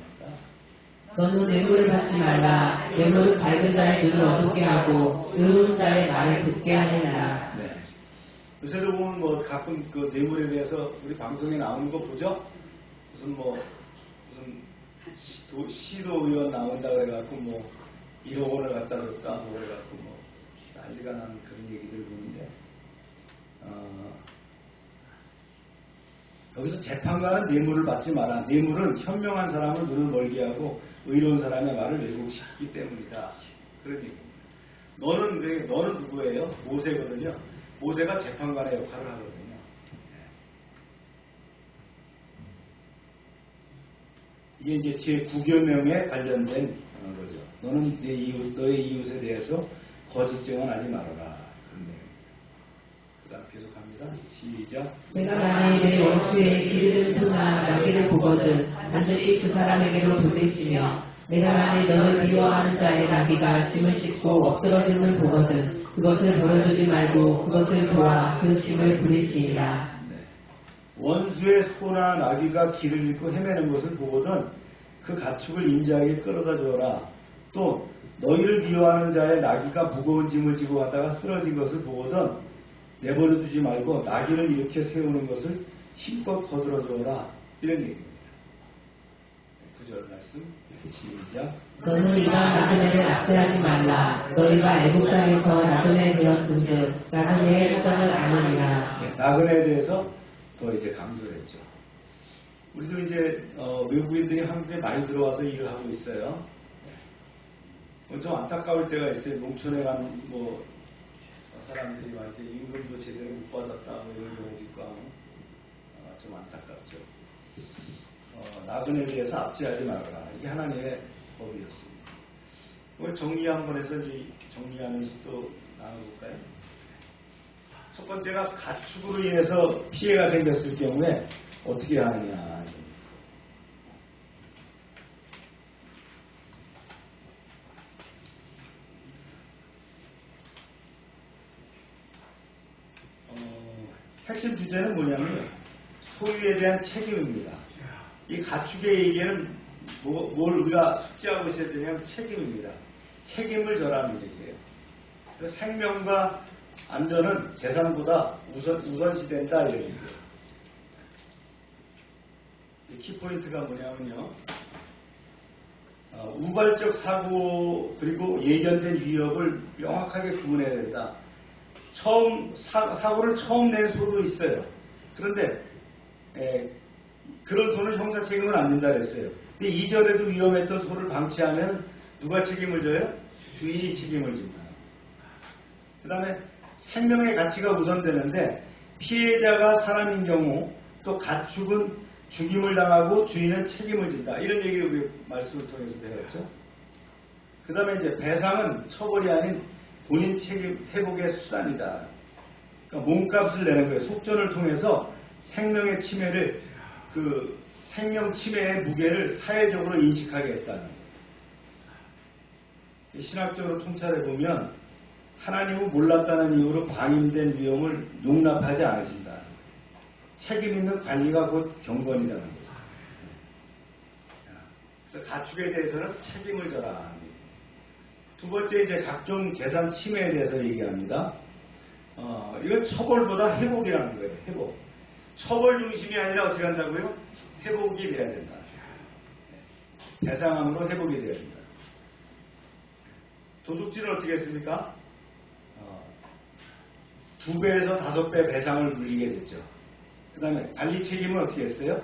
너는 뇌물을 받지 말라. 뇌물은 밝은 자의 눈을 어둡게 하고 의로운 자의 말을 듣게 하느니라. 네. 요새도 보면 뭐 가끔 그 뇌물에 대해서 우리 방송에 나오는 거 보죠? 무슨 시도의원 나온다 그래갖고 뭐 1억 원을 갖다 줬다 뭐 그래갖고 뭐 난리가 나는 그런 얘기들 보는데 여기서 재판관은 뇌물을 받지 마라. 뇌물은 현명한 사람을 눈을 멀게 하고 의로운 사람의 말을 왜곡시키기 때문이다. 그런 얘기입니다. 너는 누구예요? 모세거든요. 모세가 재판관의 역할을 하거든요. 이게 이제 제9계명에 관련된 거죠. 너는 너의 이웃에 대해서 거짓 증언하지 말아라. 그 다음 계속합니다. 시작. 내가 만일 내 원수의 기르는 소나 나귀를 보거든 반드시 그 사람에게로 돌리시며 내가 만일 너를 미워하는 자의 나귀가 짐을 싣고 엎드러짐을 보거든 그것을 버려두지 말고 그것을 도와 그 짐을 부릴지니라. 네. 원수의 소나 나귀가 길을 잃고 헤매는 것을 보거든 그 가축을 인자하게 끌어다 주어라. 또 너희를 미워하는 자의 나귀가 무거운 짐을 지고 가다가 쓰러진 것을 보거든 내버려 두지 말고 나귀를 이렇게 세우는 것을 힘껏 거들어 주어라. 이런 얘기입니다. 9절 말씀 시작. 너는 이방 나그네를 압제하지 말라. 너희가 애국 땅에서 나그네 되었은즉 나그네의 사정을 아느니라. 네, 나그네에 대해서 더 이제 강조를 했죠. 우리도 이제 외국인들이 한국에 많이 들어와서 일을 하고 있어요. 좀 안타까울 때가 있어요. 농촌에 간 사람들이 와서 임금도 제대로 못 받았다 이런 경우도 있고 좀 안타깝죠. 나그네에 대해서 압제하지 말아라. 이게 하나님의 법이었습니다. 이걸 정리 한번 해서 이제 정리하면서 또 나눠볼까요? 첫 번째가 가축으로 인해서 피해가 생겼을 경우에 어떻게 하느냐. 핵심 주제는 뭐냐면 소유에 대한 책임입니다. 이 가축의 얘기는 뭘 우리가 숙지하고 있어야 되냐면 책임입니다. 책임을 져라는 얘기예요. 그래서 생명과 안전은 재산보다 우선시된다 이런 얘기예요. 키포인트가 뭐냐면요. 우발적 사고 그리고 예견된 위협을 명확하게 구분해야 된다. 사고를 처음 낸 소도 있어요. 그런데 그런 소는 형사 책임을 안 진다 그랬어요. 근데 이전에도 위험했던 소를 방치하면 누가 책임을 져요? 주인이 책임을 진다. 그 다음에 생명의 가치가 우선되는데 피해자가 사람인 경우 또 가축은 죽임을 당하고 주인은 책임을 진다. 이런 얘기를 우리 말씀을 통해서 배웠죠. 그 다음에 이제 배상은 처벌이 아닌 본인 책임 회복의 수단이다. 그러니까 몸값을 내는 거예요. 속전을 통해서 생명의 침해를 그 생명 침해의 무게를 사회적으로 인식하게 했다는 거예요. 신학적으로 통찰해 보면 하나님은 몰랐다는 이유로 방임된 위험을 용납하지 않으신다. 책임 있는 관리가 곧 경건이라는 거죠. 그래서 가축에 대해서는 책임을 져라. 두 번째 이제 각종 재산 침해에 대해서 얘기합니다. 이건 처벌보다 회복이라는 거예요. 회복. 처벌 중심이 아니라 어떻게 한다고요? 회복이 돼야 된다. 배상함으로 회복이 돼야 된다. 도둑질은 어떻게 했습니까? 2배에서 5배 배상을 물리게 됐죠. 그 다음에 관리 책임은 어떻게 했어요?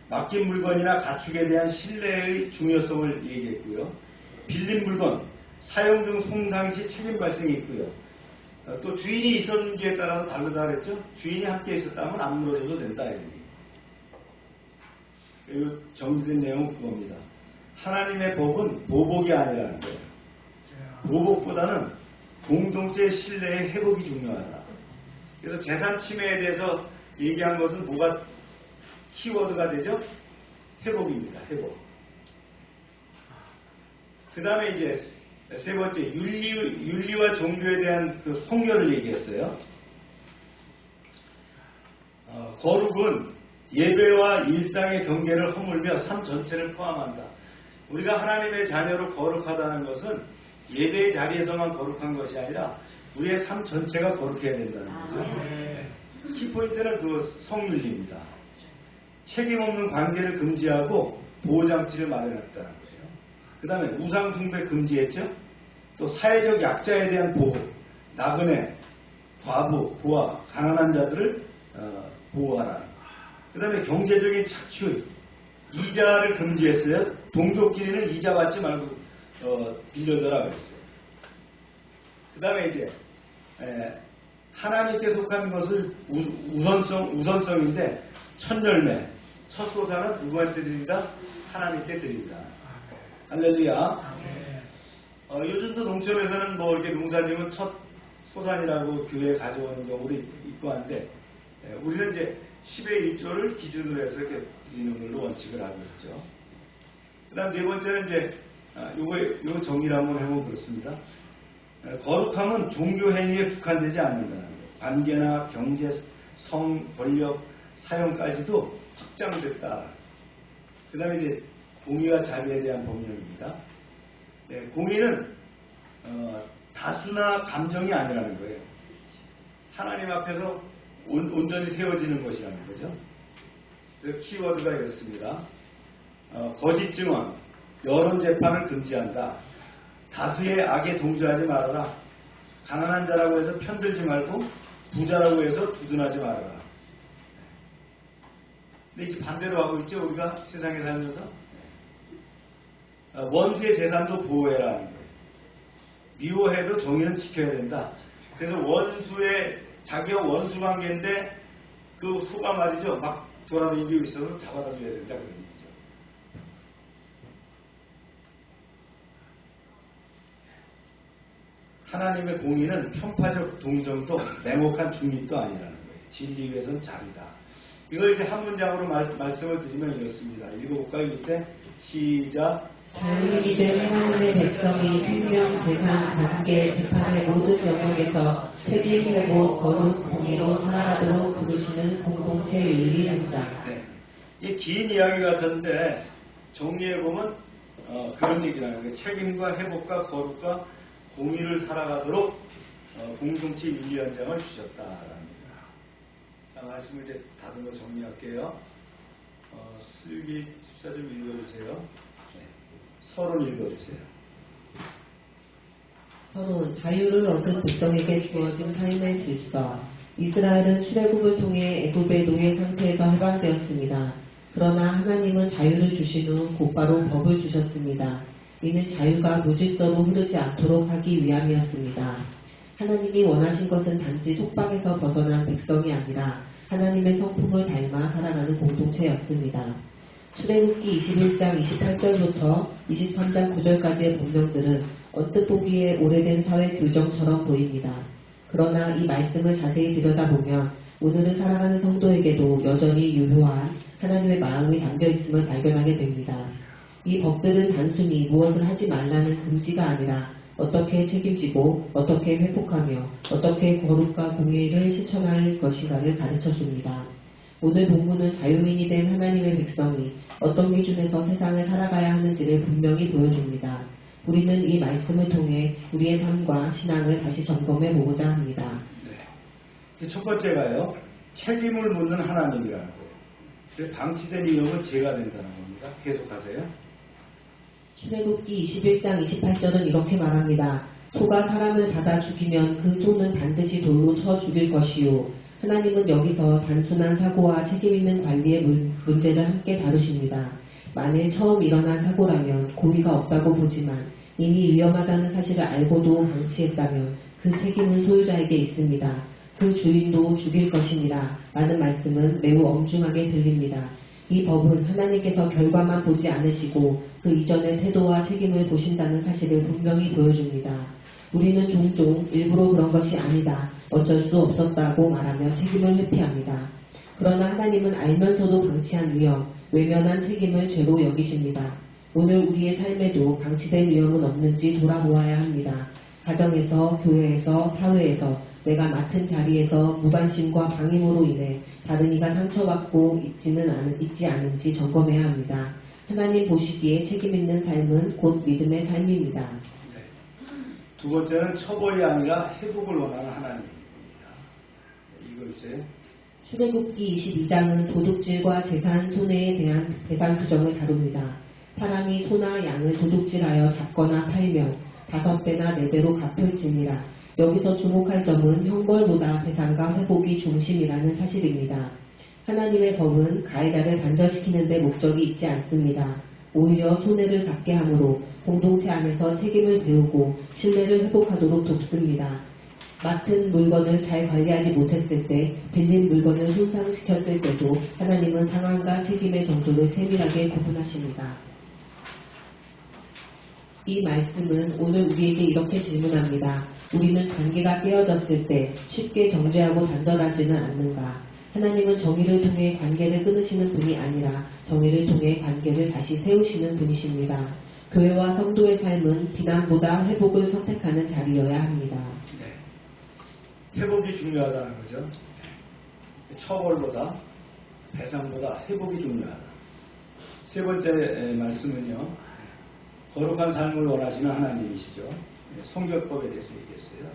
맡긴 물건이나 가축에 대한 신뢰의 중요성을 얘기했고요. 빌린 물건, 사용 중 손상 시 책임 발생이 있고요. 또 주인이 있었는지에 따라서 다르다 그랬죠. 주인이 함께 있었다면 안 물어줘도 된다. 그리고 정리된 내용은 그겁니다. 하나님의 법은 보복이 아니라는 거예요. 보복보다는 공동체 신뢰의 회복이 중요하다. 그래서 재산 침해에 대해서 얘기한 것은 뭐가 키워드가 되죠? 회복입니다. 회복. 그 다음에 이제 세 번째 윤리와 종교에 대한 그 성결을 얘기했어요. 거룩은 예배와 일상의 경계를 허물며 삶 전체를 포함한다. 우리가 하나님의 자녀로 거룩하다는 것은 예배의 자리에서만 거룩한 것이 아니라 우리의 삶 전체가 거룩해야 된다는 거죠. 키포인트는 그 성윤리입니다. 책임 없는 관계를 금지하고 보호장치를 마련했다는 거죠. 그 다음에 우상 숭배 금지했죠. 또 사회적 약자에 대한 보호, 나그네, 과부, 부하, 가난한 자들을 보호하라. 그 다음에 경제적인 착취, 이자를 금지했어요. 동족끼리는 이자 받지 말고 빌려줘라 그랬어요. 그 다음에 이제 하나님께 속한 것을 우선성인데 첫 열매, 첫 소산은 누구한테 드린다? 하나님께 드린다. 할렐루야. 요즘도 농촌에서는 뭐 이렇게 농사지면 첫 소산이라고 교회에 가져오는 경우도 있고 한데 우리는 이제 10의 1조를 기준으로 해서 이렇게 드리는 걸로 원칙을 하고 있죠. 그 다음 네 번째는 이제 요거 정리를 한번 해보면 그렇습니다. 거룩함은 종교 행위에 국한되지 않는다는 거예요. 관계나 경제, 성, 권력, 사용까지도 확장됐다. 그 다음에 이제 공의와 자비에 대한 법령입니다. 공의는 다수나 감정이 아니라는 거예요. 하나님 앞에서 온전히 세워지는 것이라는 거죠. 그 키워드가 이렇습니다. 거짓 증언, 여론 재판을 금지한다. 다수의 악에 동조하지 말아라. 가난한 자라고 해서 편들지 말고 부자라고 해서 두둔하지 말아라. 근데 이제 반대로 하고 있죠. 우리가 세상에 살면서 원수의 재산도 보호해라는 거예요. 미워해도 정의는 지켜야 된다. 그래서 원수의 자기와 원수 관계인데 그 소가 말이죠. 막 돌아다니고 있어서 잡아다 줘야 된다. 그런 얘기죠. 하나님의 공의는 편파적 동정도 냉혹한 중립도 아니라는 거예요. 진리 위에서는 자비다. 이걸 이제 한 문장으로 말씀을 드리면 이렇습니다. 읽어볼까요? 이때 시작. 자유인이 된 하나님의 백성이 생명, 재산, 관계, 재판의 모든 영역에서 책임, 회복, 거룩, 공의로 살아가도록 부르시는 공동체 윤리 문장. 네. 이 긴 이야기 같은데 정리해보면 그런 얘기라는 거예요. 책임과 회복과 거룩과 공의를 살아가도록 공동체 윤리 현장을 주셨다라는 거예요. 자, 말씀을 이제 다듬어 정리할게요. 슬기 집사 좀 읽어주세요. 네. 서론 읽어주세요. 서론, 자유를 얻은 백성에게 주어진 삶의 질서. 이스라엘은 출애굽을 통해 애굽의 노예 상태에서 해방되었습니다. 그러나 하나님은 자유를 주신 후 곧바로 법을 주셨습니다. 이는 자유가 무질서로 흐르지 않도록 하기 위함이었습니다. 하나님이 원하신 것은 단지 속박에서 벗어난 백성이 아니라 하나님의 성품을 닮아 살아가는 공동체였습니다. 출애굽기 21장 28절부터 23장 9절까지의 본명들은 언뜻 보기에 오래된 사회 규정처럼 보입니다. 그러나 이 말씀을 자세히 들여다보면 오늘을 살아가는 성도에게도 여전히 유효한 하나님의 마음이 담겨 있음을 발견하게 됩니다. 이 법들은 단순히 무엇을 하지 말라는 금지가 아니라 어떻게 책임지고 어떻게 회복하며 어떻게 거룩과 공의를 실천할 것인가를 가르쳐 줍니다. 오늘 본문은 자유인이 된 하나님의 백성이 어떤 기준에서 세상을 살아가야 하는지를 분명히 보여줍니다. 우리는 이 말씀을 통해 우리의 삶과 신앙을 다시 점검해 보고자 합니다. 네. 첫 번째가요. 책임을 묻는 하나님이라는 거예요. 그래서 방치된 위험은 죄가 된다는 겁니다. 계속하세요. 출애굽기 21장 28절은 이렇게 말합니다. 소가 사람을 받아 죽이면 그 소는 반드시 돌로 쳐 죽일 것이요. 하나님은 여기서 단순한 사고와 책임있는 관리의 문제를 함께 다루십니다. 만일 처음 일어난 사고라면 고의가 없다고 보지만 이미 위험하다는 사실을 알고도 방치했다면 그 책임은 소유자에게 있습니다. 그 주인도 죽일 것이니라 라는 말씀은 매우 엄중하게 들립니다. 이 법은 하나님께서 결과만 보지 않으시고 그 이전의 태도와 책임을 보신다는 사실을 분명히 보여줍니다. 우리는 종종 일부러 그런 것이 아니다, 어쩔 수 없었다고 말하며 책임을 회피합니다. 그러나 하나님은 알면서도 방치한 위험, 외면한 책임을 죄로 여기십니다. 오늘 우리의 삶에도 방치된 위험은 없는지 돌아보아야 합니다. 가정에서, 교회에서, 사회에서, 내가 맡은 자리에서 무관심과 방임으로 인해 다른 이가 상처받고 있지 않은지 점검해야 합니다. 하나님 보시기에 책임있는 삶은 곧 믿음의 삶입니다. 네. 두 번째는 처벌이 아니라 회복을 원하는 하나님입니다. 읽어주세요. 출애굽기 22장은 도둑질과 재산 손해에 대한 배상 규정을 다룹니다. 사람이 소나 양을 도둑질하여 잡거나 팔면 5배나 4배로 갚을지니라. 여기서 주목할 점은 형벌보다 배상과 회복이 중심이라는 사실입니다. 하나님의 법은 가해자를 단절시키는 데 목적이 있지 않습니다. 오히려 손해를 갖게 함으로 공동체 안에서 책임을 배우고 신뢰를 회복하도록 돕습니다. 맡은 물건을 잘 관리하지 못했을 때, 빌린 물건을 손상시켰을 때도 하나님은 상황과 책임의 정도를 세밀하게 구분하십니다. 이 말씀은 오늘 우리에게 이렇게 질문합니다. 우리는 관계가 깨어졌을 때 쉽게 정죄하고 단절하지는 않는가? 하나님은 정의를 통해 관계를 끊으시는 분이 아니라 정의를 통해 관계를 다시 세우시는 분이십니다. 교회와 성도의 삶은 비난보다 회복을 선택하는 자리여야 합니다. 네. 회복이 중요하다는 거죠. 처벌보다 배상보다 회복이 중요하다. 세 번째 말씀은요. 거룩한 삶을 원하시는 하나님이시죠. 성결법에 대해서 얘기했어요.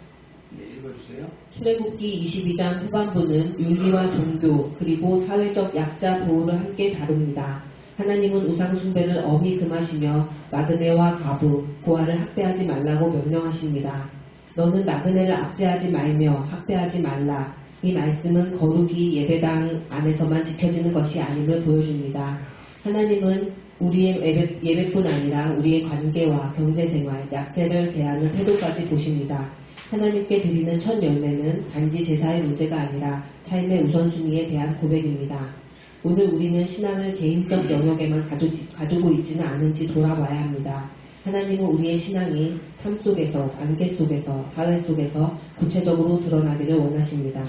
네, 읽어주세요. 출애굽기 22장 후반부는 윤리와 종교 그리고 사회적 약자 보호를 함께 다룹니다. 하나님은 우상 숭배를 엄히 금하시며 나그네와 과부, 고아를 학대하지 말라고 명령하십니다. 너는 나그네를 압제하지 말며 학대하지 말라. 이 말씀은 거룩이 예배당 안에서만 지켜지는 것이 아님을 보여줍니다. 하나님은 우리의 예배뿐 아니라 우리의 관계와 경제생활, 약자를 대하는 태도까지 보십니다. 하나님께 드리는 첫 열매는 단지 제사의 문제가 아니라 삶의 우선순위에 대한 고백입니다. 오늘 우리는 신앙을 개인적 영역에만 가두고 있지는 않은지 돌아봐야 합니다. 하나님은 우리의 신앙이 삶 속에서, 관계 속에서, 사회 속에서 구체적으로 드러나기를 원하십니다.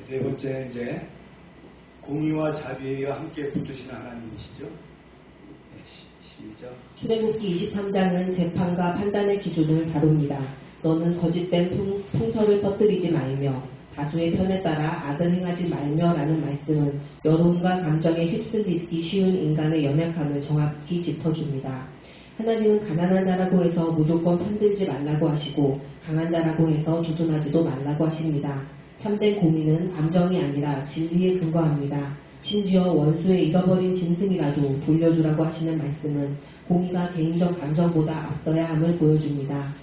네 번째 이제 공의와 자비와 함께 붙드시는 하나님이시죠. 시작. 출애굽기 23장은 재판과 판단의 기준을 다룹니다. 너는 거짓된 풍설을 퍼뜨리지 말며 다수의 편에 따라 악을 행하지 말며라는 말씀은 여론과 감정에 휩쓸리기 쉬운 인간의 연약함을 정확히 짚어줍니다. 하나님은 가난한 자라고 해서 무조건 편들지 말라고 하시고 강한 자라고 해서 두둔하지도 말라고 하십니다. 참된 공의는 감정이 아니라 진리에 근거합니다. 심지어 원수의 잃어버린 짐승이라도 돌려주라고 하시는 말씀은 공의가 개인적 감정보다 앞서야 함을 보여줍니다.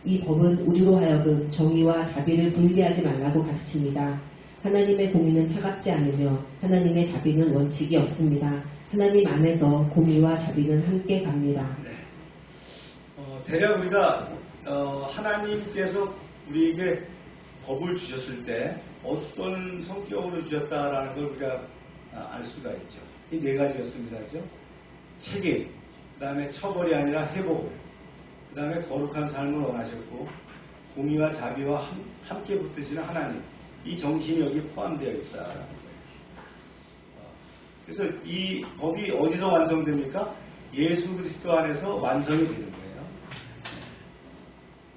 이 법은 우리로 하여금 정의와 자비를 분리하지 말라고 가르칩니다. 하나님의 공의는 차갑지 않으며 하나님의 자비는 원칙이 없습니다. 하나님 안에서 공의와 자비는 함께 갑니다. 네. 대략 우리가 하나님께서 우리에게 법을 주셨을 때 어떤 성격으로 주셨다라는 걸 우리가 알 수가 있죠. 이 네 가지였습니다. 그죠? 책임, 그 다음에 처벌이 아니라 회복을, 그 다음에 거룩한 삶을 원하셨고, 공의와 자비와 함께 붙드시는 하나님, 이 정신이 여기 포함되어 있어요. 그래서 이 법이 어디서 완성됩니까? 예수 그리스도 안에서 완성이 되는 거예요.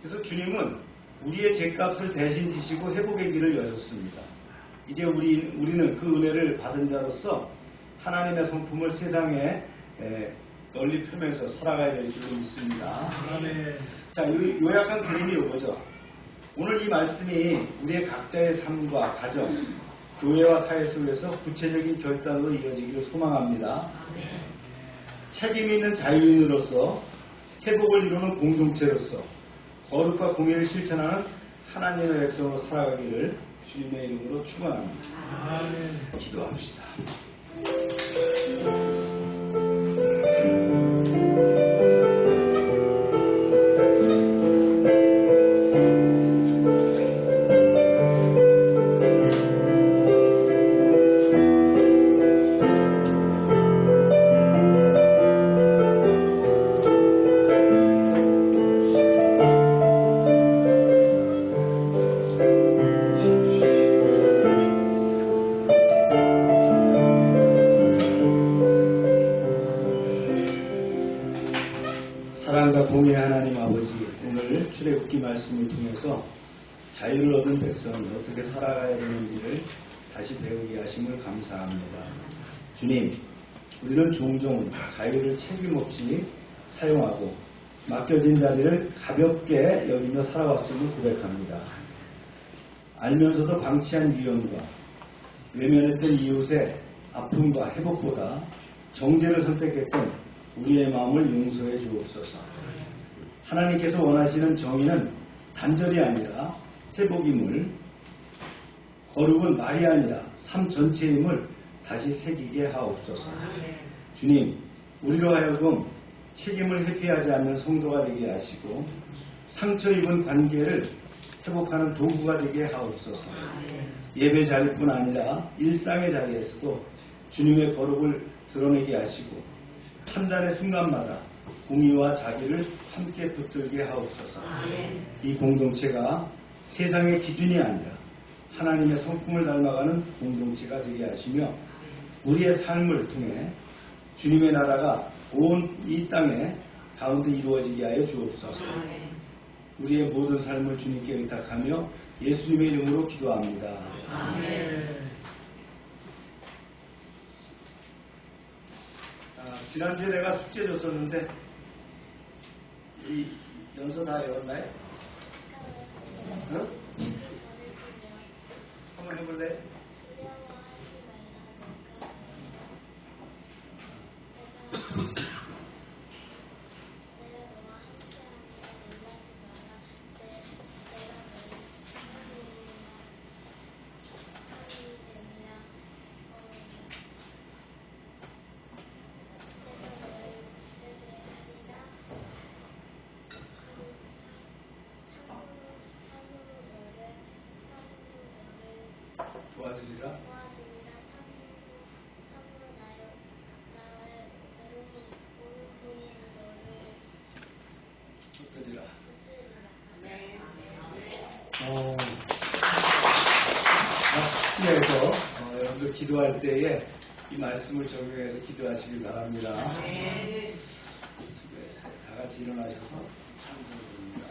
그래서 주님은 우리의 죄값을 대신 지시고 회복의 길을 여셨습니다. 이제 우리는 그 은혜를 받은 자로서 하나님의 성품을 세상에 널리 펴면서 살아가야 될 줄로 믿습니다. 자, 요약한 그림이 이거죠. 오늘 이 말씀이 우리의 각자의 삶과 가정, 교회와 사회 속에서 구체적인 결단으로 이어지기를 소망합니다. 책임 있는 자유인으로서 회복을 이루는 공동체로서 거룩과 공의를 실천하는 하나님의 백성으로 살아가기를 주님의 이름으로 축원합니다. 기도합시다. 사랑과 공의의 하나님 아버지, 오늘 출애굽기 말씀을 통해서 자유를 얻은 백성이 어떻게 살아가야 되는지를 다시 배우게 하심을 감사합니다. 주님, 우리는 종종 자유를 책임없이 사용하고 맡겨진 자리를 가볍게 여기며 살아왔음을 고백합니다. 알면서도 방치한 위험과 외면했던 이웃의 아픔과 회복보다 정죄를 선택했던 우리의 마음을 용서해 주옵소서. 하나님께서 원하시는 정의는 단절이 아니라 회복임을, 거룩은 말이 아니라 삶 전체임을 다시 새기게 하옵소서. 주님, 우리로 하여금 책임을 회피하지 않는 성도가 되게 하시고 상처 입은 관계를 회복하는 도구가 되게 하옵소서. 예배 자리뿐 아니라 일상의 자리에서도 주님의 거룩을 드러내게 하시고 판단의 순간마다 공의와 자비를 함께 붙들게 하옵소서. 이 공동체가 세상의 기준이 아니라 하나님의 성품을 닮아가는 공동체가 되게 하시며 우리의 삶을 통해 주님의 나라가 온 이 땅에 가운데 이루어지게 하여 주옵소서. 우리의 모든 삶을 주님께 의탁하며 예수님의 이름으로 기도합니다. 지난주에 내가 숙제 줬었는데 이 연서 다 외웠나요? 응? 한번 해볼래? 도와주리라. 붙들리라. 학교에서 여러분들 기도할 때에 이 말씀을 적용해서 기도하시길 바랍니다. 다 같이 일어나셔서 찬송을 부릅니다.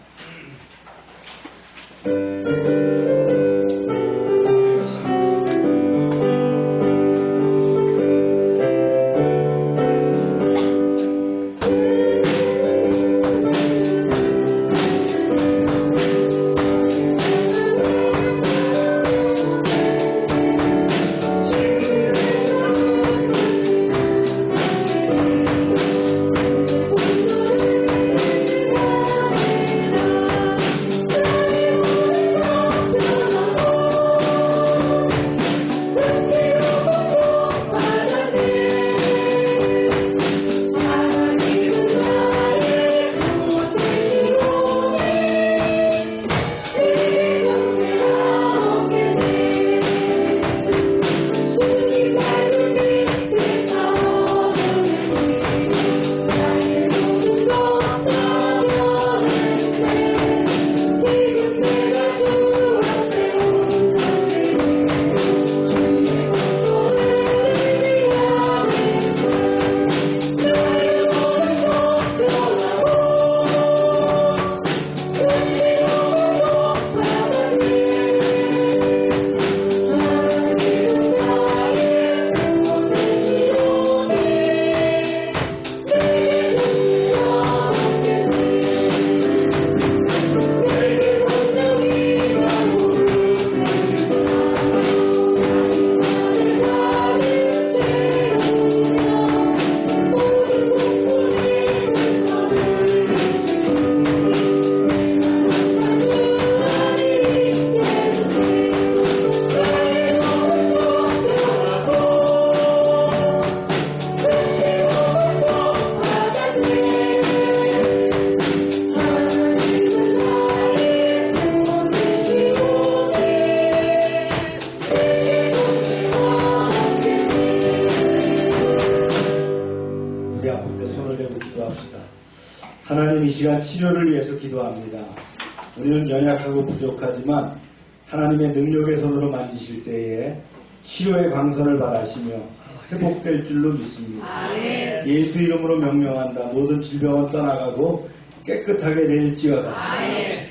기도합시다. 하나님, 이 시간 치료를 위해서 기도합니다. 우리는 연약하고 부족하지만 하나님의 능력의 손으로 만지실 때에 치료의 광선을 바라시며 회복될 줄로 믿습니다. 예수 이름으로 명령한다. 모든 질병은 떠나가고 깨끗하게 될지어다.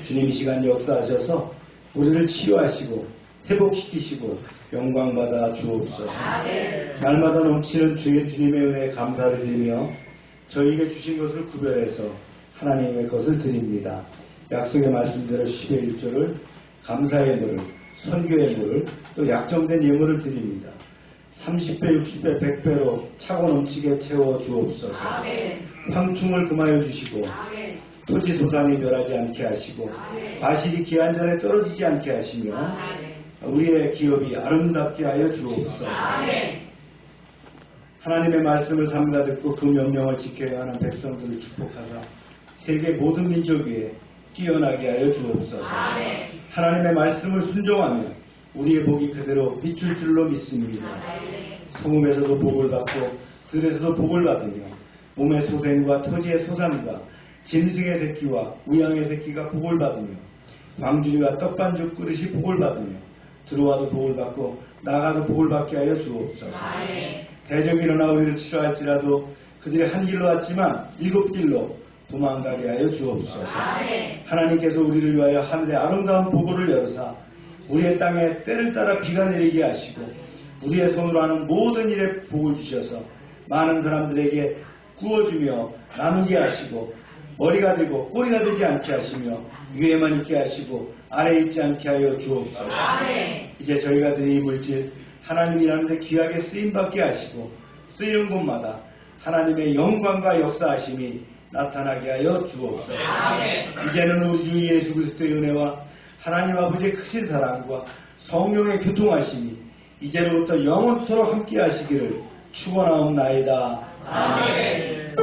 주님, 이 시간 역사하셔서 우리를 치유하시고 회복시키시고 영광받아 주옵소서. 날마다 넘치는 주님의 은혜에 감사를 드리며 저희에게 주신 것을 구별해서 하나님의 것을 드립니다. 약속의 말씀대로 10의 1조를 감사의 물을, 선교의 물을, 또 약정된 예물을 드립니다. 30배, 60배, 100배로 차고 넘치게 채워 주옵소서. 황충을 금하여 주시고 토지 소산이 멸하지 않게 하시고 과실이 기한 전에 떨어지지 않게 하시며 우리의 기업이 아름답게 하여 주옵소서. 하나님의 말씀을 삼가 듣고 그 명령을 지켜야 하는 백성들을 축복하사 세계 모든 민족 위에 뛰어나게 하여 주옵소서. 하나님의 말씀을 순종하며 우리의 복이 그대로 비출 줄로 믿습니다. 성읍에서도 복을 받고 들에서도 복을 받으며 몸의 소생과 토지의 소산과 짐승의 새끼와 우양의 새끼가 복을 받으며 광주리와 떡반죽 그릇이 복을 받으며 들어와도 복을 받고 나가도 복을 받게 하여 주옵소서. 대적이 일어나 우리를 치료할지라도 그들이 한 길로 왔지만 7길로 도망가게 하여 주옵소서. 하나님께서 우리를 위하여 하늘의 아름다운 보고를 열으사 우리의 땅에 때를 따라 비가 내리게 하시고 우리의 손으로 하는 모든 일에 복을 주셔서 많은 사람들에게 구워주며 나누게 하시고 머리가 되고 꼬리가 되지 않게 하시며 위에만 있게 하시고 아래에 있지 않게 하여 주옵소서. 이제 저희가 드린 이 물질 하나님이라는 데 귀하게 쓰임받게 하시고 쓰이는 곳마다 하나님의 영광과 역사하심이 나타나게 하여 주옵소서. 이제는 우리 주 예수 그리스도의 은혜와 하나님 아버지의 크신 사랑과 성령의 교통하심이 이제로부터 영원토록 함께 하시기를 축원하옵나이다. 아멘.